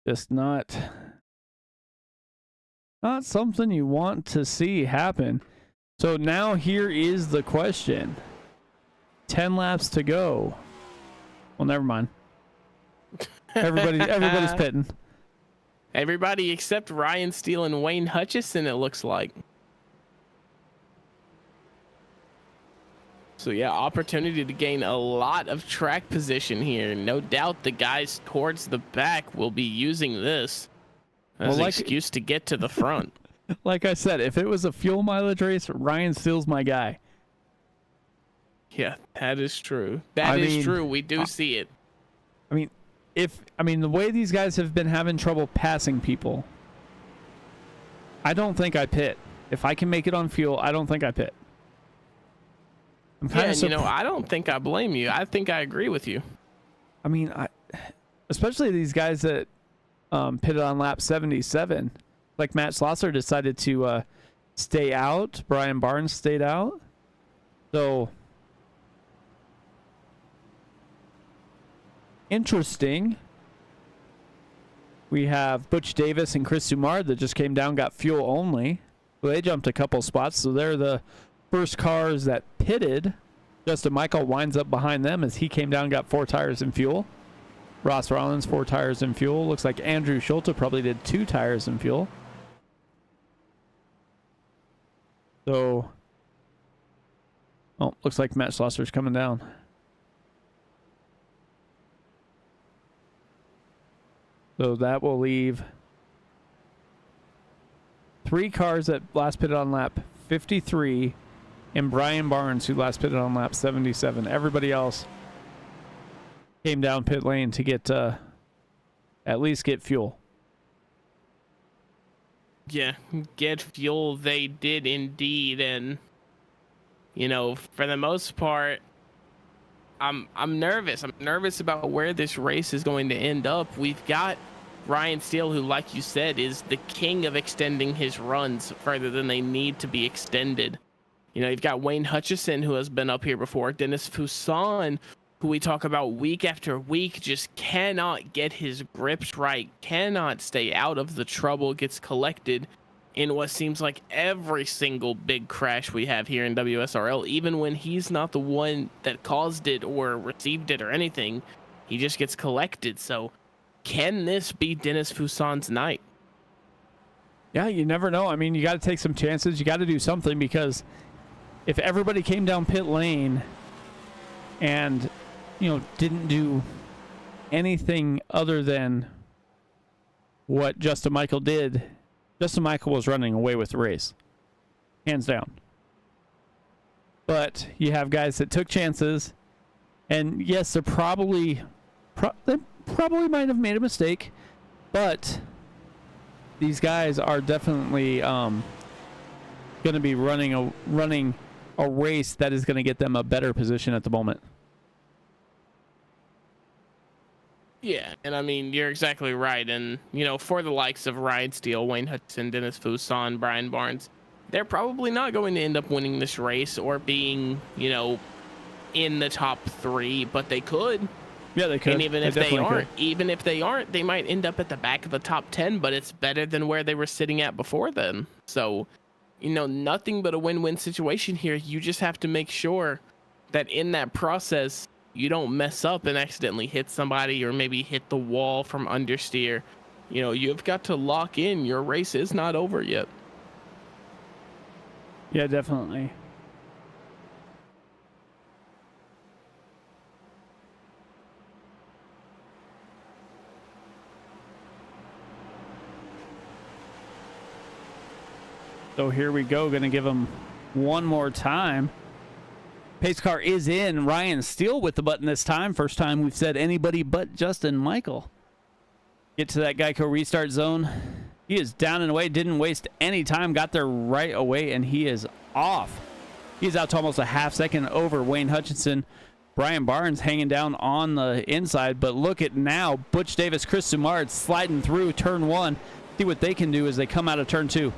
Just not something you want to see happen. So now here is the question. 10 laps to go. Well, never mind. Everybody's pitting. Everybody except Ryan Steele and Wayne Hutchison, it looks like. So yeah, opportunity to gain a lot of track position here. No doubt the guys towards the back will be using this as an excuse to get to the front. Like I said, if it was a fuel mileage race, Ryan Steele's my guy. Yeah, that is true. That is true. We do see it. I mean, the way these guys have been having trouble passing people, I don't think I pit. If I can make it on fuel, I don't think I pit. I'm kind of, you know, I don't think I blame you. I think I agree with you. I mean, especially these guys that pitted on lap 77, like Matt Schlosser decided to stay out. Brian Barnes stayed out. So interesting. We have Butch Davis and Chris Sumard that just came down, got fuel only. Well, they jumped a couple spots, so they're the first cars that pitted. Justin Michael winds up behind them as he came down, got 4 tires and fuel. Ross Rollins, 4 tires and fuel. Looks like Andrew Schulte probably did 2 tires and fuel. So, oh, looks like Matt Schlosser's coming down. So that will leave 3 cars that last pitted on lap 53 and Brian Barnes, who last pitted on lap 77. Everybody else came down pit lane to get at least get fuel. Yeah, get fuel. They did indeed, and you know, for the most part, I'm nervous. I'm nervous about where this race is going to end up. We've got Ryan Steele, who, like you said, is the king of extending his runs further than they need to be extended. You know, you've got Wayne Hutchison, who has been up here before. Dennis Fuson, who we talk about week after week, just cannot get his grips right, cannot stay out of the trouble, gets collected in what seems like every single big crash we have here in WSRL, even when he's not the one that caused it or received it or anything. He just gets collected. So can this be Dennis Foussaint's night? Yeah, you never know. I mean, you got to take some chances. You got to do something, because if everybody came down pit lane and, didn't do anything other than what Justin Michael did, Justin Michael was running away with the race, hands down. But you have guys that took chances, and yes, they probably might have made a mistake, but these guys are definitely going to be running a race that is going to get them a better position at the moment. Yeah, and I mean, you're exactly right. And, for the likes of Ryan Steele, Wayne Hudson, Dennis Foussaint, Brian Barnes, they're probably not going to end up winning this race or being, in the top 3, but they could. Yeah, they could. And even if they aren't, they might end up at the back of the top 10, but it's better than where they were sitting at before then. So, nothing but a win-win situation here. You just have to make sure that in that process, you don't mess up and accidentally hit somebody or maybe hit the wall from understeer. You've got to lock in. Your race is not over yet. Yeah, definitely. So here we go. Going to give him one more time. Pace car is in. Ryan Steele with the button this time. First time we've said anybody but Justin Michael. Get to that Geico restart zone. He is down and away. Didn't waste any time. Got there right away, and he is off. He's out to almost a half second over Wayne Hutchinson. Brian Barnes hanging down on the inside, but look at now. Butch Davis, Chris Sumard sliding through turn 1. See what they can do as they come out of turn 2.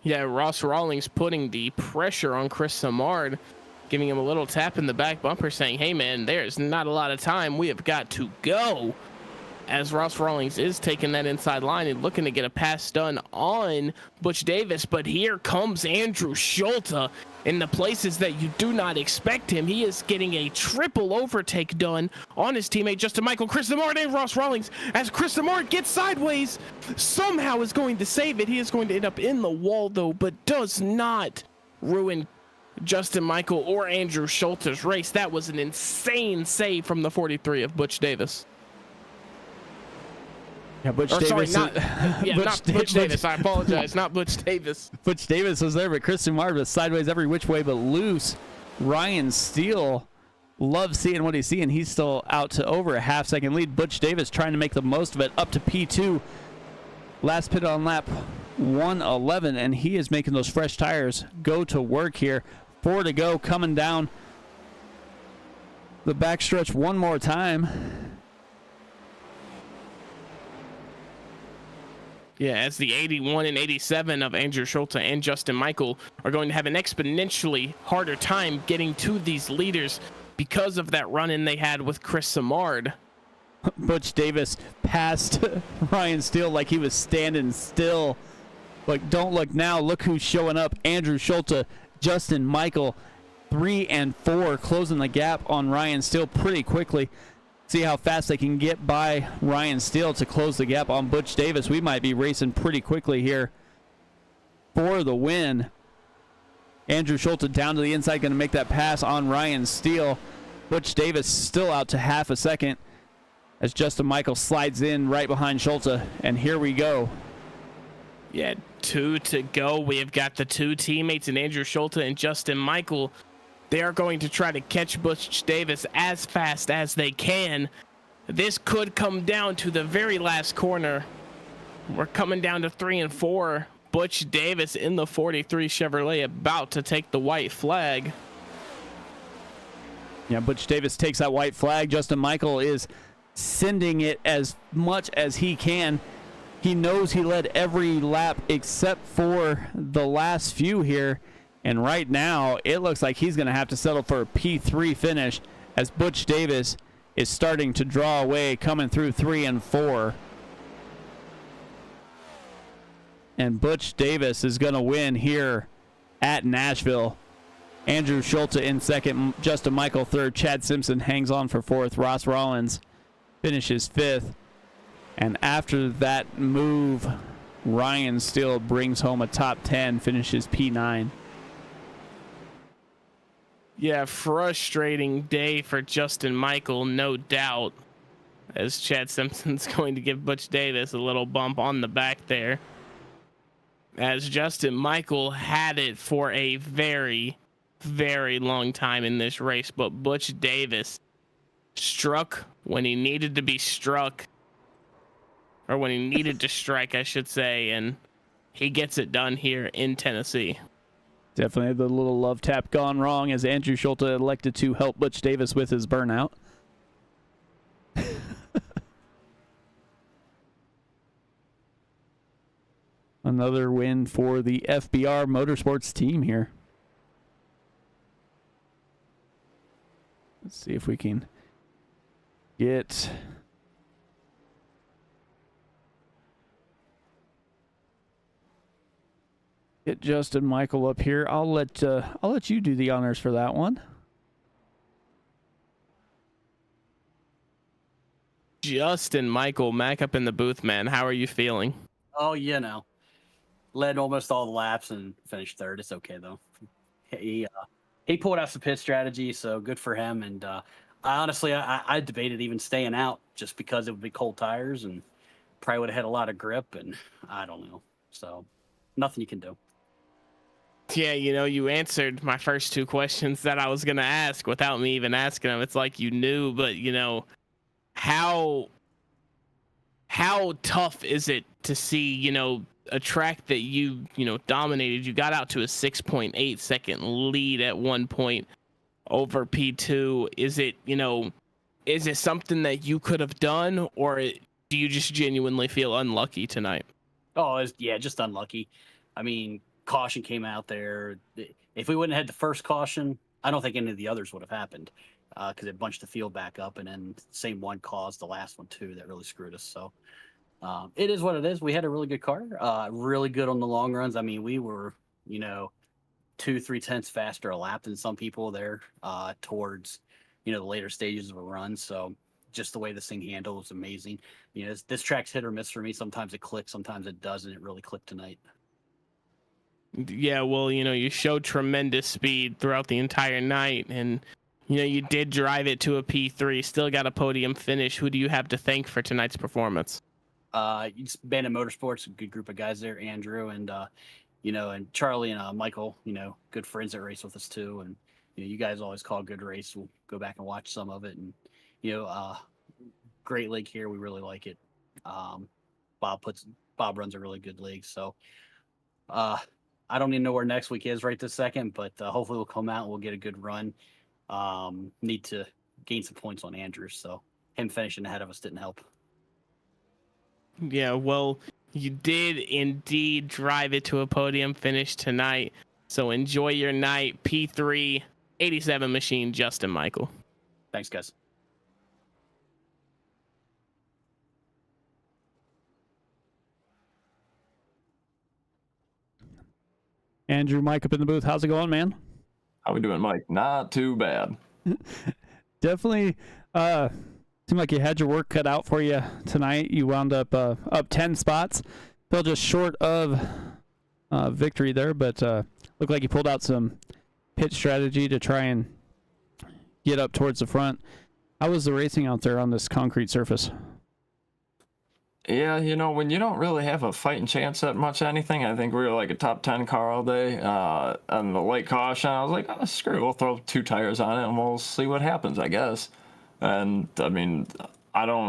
Yeah, Ross Rawlings putting the pressure on Chris Samard, giving him a little tap in the back bumper saying, hey, man, there's not a lot of time. We have got to go. As Ross Rawlings is taking that inside line and looking to get a pass done on Butch Davis. But here comes Andrew Schulte in the places that you do not expect him. He is getting a triple overtake done on his teammate Justin Michael. Chris Samard and Ross Rawlings, as Chris Samard gets sideways, somehow is going to save it. He is going to end up in the wall, though, but does not ruin Justin Michael or Andrew Schulte's race. That was an insane save from the 43 of Butch Davis. Yeah, Butch Davis. Not Butch Davis. I apologize. Not Butch Davis. Butch Davis was there, but Chris Sumard was sideways every which way but loose. Ryan Steele loves seeing what he's seeing. He's still out to over a half second lead. Butch Davis trying to make the most of it up to P2. Last pit on lap 111, and he is making those fresh tires go to work here. 4 to go, coming down the backstretch one more time. Yeah, as the 81 and 87 of Andrew Schulte and Justin Michael are going to have an exponentially harder time getting to these leaders because of that run-in they had with Chris Samard. Butch Davis passed Ryan Steele like he was standing still. But don't look now. Look who's showing up. Andrew Schulte, Justin Michael, 3 and 4, closing the gap on Ryan Steele pretty quickly. See how fast they can get by Ryan Steele to close the gap on Butch Davis. We might be racing pretty quickly here for the win. Andrew Schulte down to the inside, going to make that pass on Ryan Steele. Butch Davis still out to half a second as Justin Michael slides in right behind Schulte. And here we go. Yeah, 2 to go. We have got the 2 teammates in Andrew Schulte and Justin Michael. They are going to try to catch Butch Davis as fast as they can. This could come down to the very last corner. We're coming down to 3 and 4. Butch Davis in the 43 Chevrolet about to take the white flag. Yeah, Butch Davis takes that white flag. Justin Michael is sending it as much as he can. He knows he led every lap except for the last few here. And right now, it looks like he's going to have to settle for a P3 finish as Butch Davis is starting to draw away, coming through 3 and 4. and Butch Davis is going to win here at Nashville. Andrew Schulte in second, Justin Michael third, Chad Simpson hangs on for fourth, Ross Rollins finishes fifth. And after that move, Ryan still brings home a top 10, finishes P9. Yeah, frustrating day for Justin Michael, no doubt, as Chad Simpson's going to give Butch Davis a little bump on the back there, as Justin Michael had it for a very, very long time in this race, but Butch Davis struck when he needed to be struck, or when he needed to strike, I should say, and he gets it done here in Tennessee. Definitely the little love tap gone wrong as Andrew Schulte elected to help Butch Davis with his burnout. Another win for the FBR Motorsports team here. Let's see if we can get Justin Michael up here. I'll let you do the honors for that one. Justin Michael, Mac up in the booth, man. How are you feeling? Oh, led almost all the laps and finished third. It's okay though. He pulled out some pit strategy, so good for him. And I debated even staying out just because it would be cold tires and probably would have had a lot of grip, and I don't know. So nothing you can do. Yeah, you answered my first two questions that I was going to ask without me even asking them. It's like you knew, but how tough is it to see, a track that you dominated? You got out to a 6.8 second lead at one point over P2. Is it something that you could have done, or do you just genuinely feel unlucky tonight? Oh, just unlucky. I mean, caution came out there. If we wouldn't have had the first caution, I don't think any of the others would have happened, because it bunched the field back up, and then same one caused the last one too that really screwed us. So it is what it is. We had a really good car, really good on the long runs. I mean, we were 2-3 tenths faster a lap than some people there towards the later stages of a run. So just the way this thing handles is amazing. This track's hit or miss for me. Sometimes it clicks, sometimes it doesn't. It really clicked tonight. Yeah, well, you showed tremendous speed throughout the entire night, and you did drive it to a P3, still got a podium finish. Who do you have to thank for tonight's performance? Bandit Motorsports, a good group of guys there, Andrew and and Charlie and Michael, good friends that race with us too. And you guys always call a good race. We'll go back and watch some of it. And great league here. We really like it. Bob runs a really good league. So I don't even know where next week is right this second, but hopefully we'll come out and we'll get a good run. Need to gain some points on Andrews, so him finishing ahead of us didn't help. Yeah, well, you did indeed drive it to a podium finish tonight, so enjoy your night. P3 87 machine, Justin Michael. Thanks, guys. Andrew, Mike up in the booth. How's it going, man? How we doing, Mike? Not too bad. Definitely seemed like you had your work cut out for you tonight. You wound up 10 spots. Fell just short of victory there, but looked like you pulled out some pit strategy to try and get up towards the front. How was the racing out there on this concrete surface? Yeah, when you don't really have a fighting chance at much anything, I think we were like a top 10 car all day. On the late caution, I was like, oh, screw it, we'll throw 2 tires on it and we'll see what happens, I guess. And, I mean, I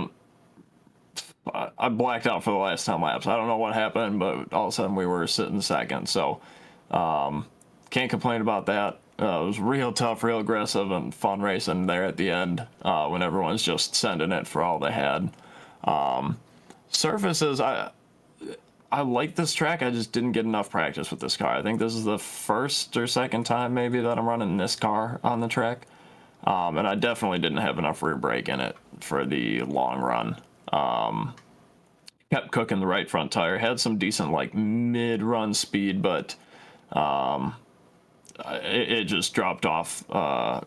blacked out for the last 10 laps. I don't know what happened, but all of a sudden we were sitting second. So, can't complain about that. It was real tough, real aggressive, and fun racing there at the end when everyone's just sending it for all they had. Surfaces, I like this track. I just didn't get enough practice with this car. I think this is the first or second time maybe that I'm running this car on the track. And I definitely didn't have enough rear brake in it for the long run. kept cooking the right front tire. Had some decent like mid-run speed, but it just dropped off.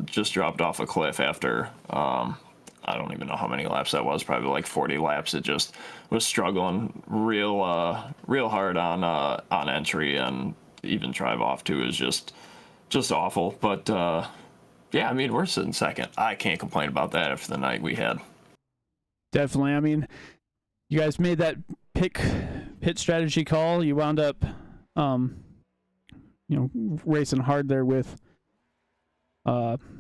Just dropped off a cliff after. I don't even know how many laps that was. Probably like 40 laps. It just was struggling real hard on entry, and even drive off too is just awful. But yeah, I mean, we're sitting second. I can't complain about that after the night we had. Definitely. I mean, you guys made that pit strategy call. You wound up, racing hard there with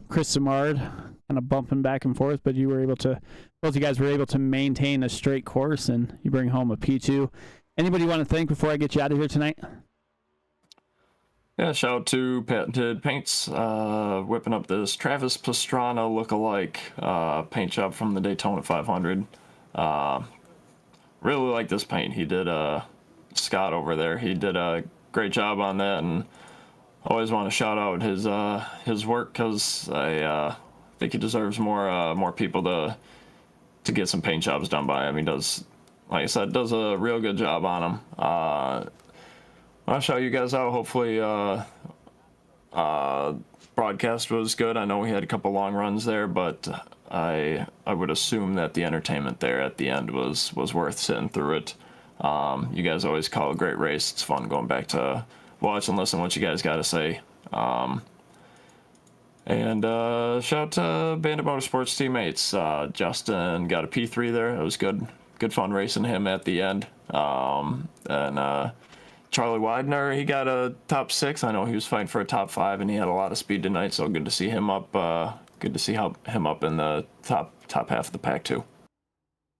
Chris Simard, kind of bumping back and forth, but both you guys were able to maintain a straight course, and you bring home a P2. Anybody you want to thank before I get you out of here tonight? Yeah, shout out to Patented Paints, whipping up this Travis Pastrana lookalike paint job from the Daytona 500. Really like this paint. He did, Scott over there, he did a great job on that, and always want to shout out his work, because I think he deserves more people to get some paint jobs done by him. He does, like I said, does a real good job on them. I'll shout you guys out. Hopefully, broadcast was good. I know we had a couple long runs there, but I would assume that the entertainment there at the end was worth sitting through it. You guys always call it a great race. It's fun going back to watch and listen to what you guys got to say. And shout out to Bandit Motorsports teammates. Justin got a P3 there. It was good fun racing him at the end. And Charlie Widener, he got a top 6. I know he was fighting for a top 5, and he had a lot of speed tonight, so good to see him up. Good to see him up in the top half of the pack too.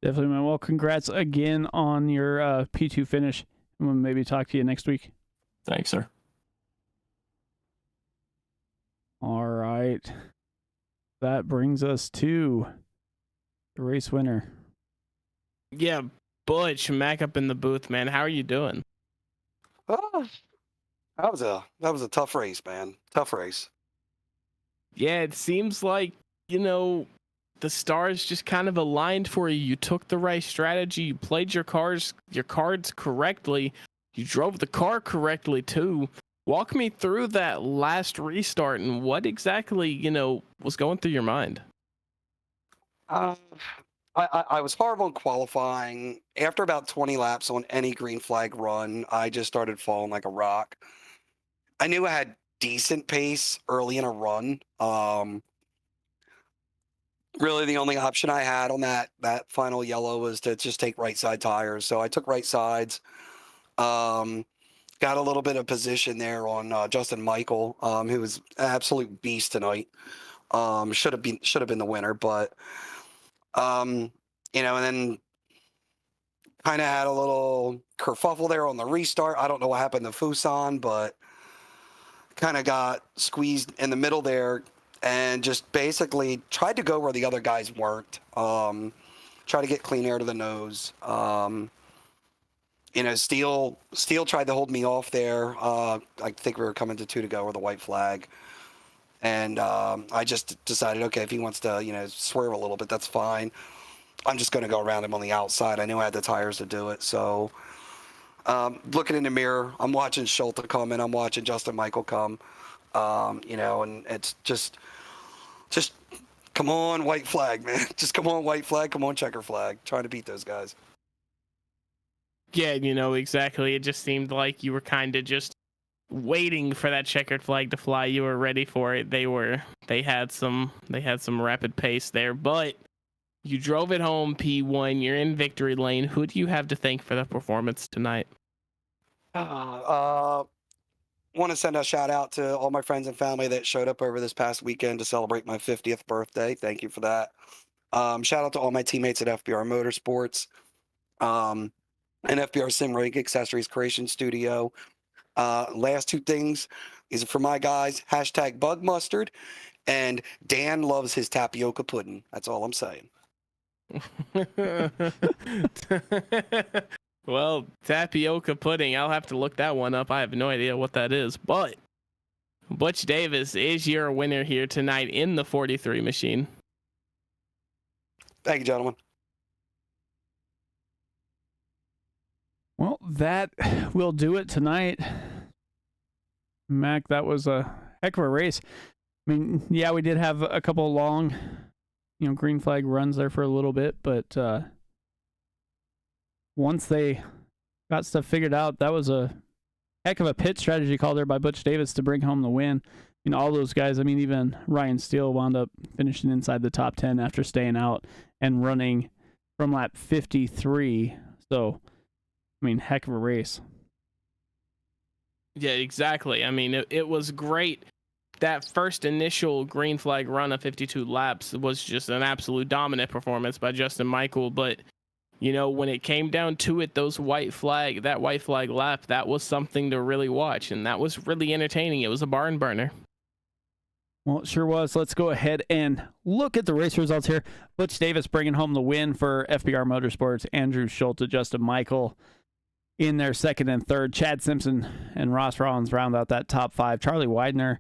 Definitely, man. Well, congrats again on your P2 finish. We'll maybe talk to you next week. Thanks, sir. All right. That brings us to the race winner. Yeah, Butch, Mac up in the booth, man. How are you doing? Oh, that was a tough race, man. Tough race. Yeah, it seems like, the stars just kind of aligned for you. You took the right strategy. You played your cards correctly. You drove the car correctly too. Walk me through that last restart and what exactly, was going through your mind. I was horrible in qualifying. After about 20 laps on any green flag run, I just started falling like a rock. I knew I had decent pace early in a run. Really, the only option I had on that final yellow was to just take right side tires. So I took right sides. Got a little bit of position there on Justin Michael, who was an absolute beast tonight. Should have been the winner, but and then kind of had a little kerfuffle there on the restart. I don't know what happened to Fuson, but kind of got squeezed in the middle there and just basically tried to go where the other guys weren't. Try to get clean air to the nose. Steele tried to hold me off there. I think we were coming to 2 to go with a white flag. And I just decided, okay, if he wants to, swerve a little bit, that's fine. I'm just going to go around him on the outside. I knew I had the tires to do it. So looking in the mirror, I'm watching Schulte come and I'm watching Justin Michael come, and it's just come on, white flag, man. Just come on, white flag. Come on, checker flag. Trying to beat those guys. Yeah, exactly. It just seemed like you were kind of just waiting for that checkered flag to fly. You were ready for it. They had some rapid pace there, but you drove it home, P1. You're in victory lane. Who do you have to thank for the performance tonight? Want to send a shout out to all my friends and family that showed up over this past weekend to celebrate my 50th birthday. Thank you for that. Shout out to all my teammates at FBR Motorsports, and FBR Sim Rig Accessories Creation Studio. Last 2 things is for my guys, hashtag Bug Mustard, and Dan loves his tapioca pudding. That's all I'm saying. Well, tapioca pudding, I'll have to look that one up. I have no idea what that is, but Butch Davis is your winner here tonight in the 43 machine. Thank you, gentlemen. Well, that will do it tonight. Mac, that was a heck of a race. I mean, yeah, we did have a couple long, green flag runs there for a little bit, but once they got stuff figured out, that was a heck of a pit strategy call there by Butch Davis to bring home the win. All those guys, even Ryan Steele wound up finishing inside the top 10 after staying out and running from lap 53. So, heck of a race. Yeah, exactly. It was great. That first initial green flag run of 52 laps was just an absolute dominant performance by Justin Michael. But, when it came down to it, that white flag lap, that was something to really watch. And that was really entertaining. It was a barn burner. Well, it sure was. Let's go ahead and look at the race results here. Butch Davis bringing home the win for FBR Motorsports. Andrew Schulte, Justin Michael in their second and third. Chad Simpson and Ross Rollins round out that top 5. Charlie Widener,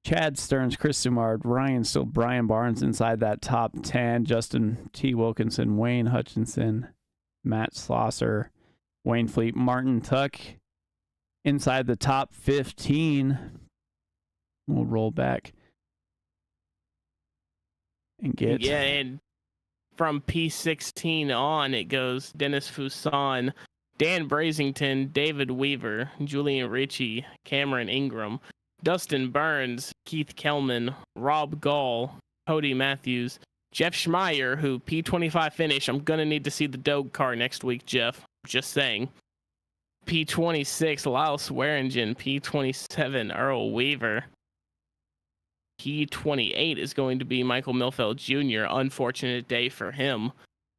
Chad Stearns, Chris Sumard, Ryan Still, Brian Barnes inside that top 10. Justin T. Wilkinson, Wayne Hutchinson, Matt Slosser, Wayne Fleet, Martin Tuck inside the top 15. We'll roll back and get... Yeah, and from P16 on, it goes Dennis Fuson, Dan Brazington, David Weaver, Julian Ritchie, Cameron Ingram, Dustin Burns, Keith Kelman, Rob Gall, Cody Matthews, Jeff Schmeier, who P25 finish. I'm going to need to see the Doge car next week, Jeff. Just saying. P26, Lyle Swearingen. P27, Earl Weaver. P28 is going to be Michael Milfeld Jr. Unfortunate day for him.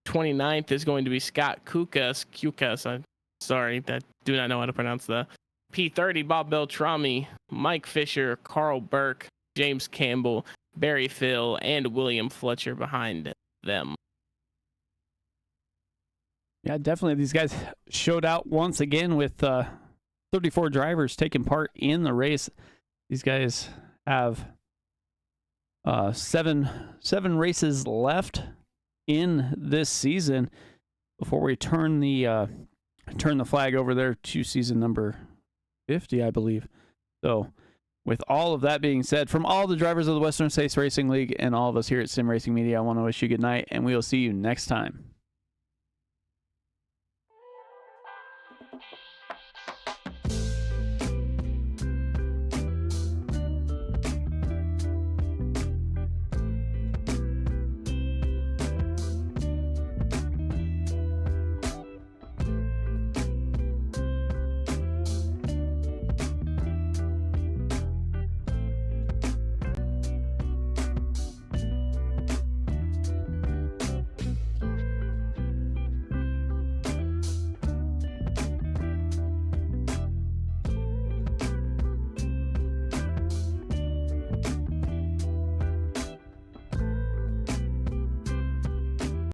29th is going to be Scott Kukas. I'm sorry, I do not know how to pronounce that. P30, Bob Beltrami, Mike Fisher, Carl Burke, James Campbell, Barry Phil, and William Fletcher behind them. Yeah, definitely. These guys showed out once again with 34 drivers taking part in the race. These guys have seven races left in this season before we turn the flag over there to season number 50, I believe. So with all of that being said, from all the drivers of the Western States Racing League and all of us here at Sim Racing Media, I want to wish you good night, and we will see you next time.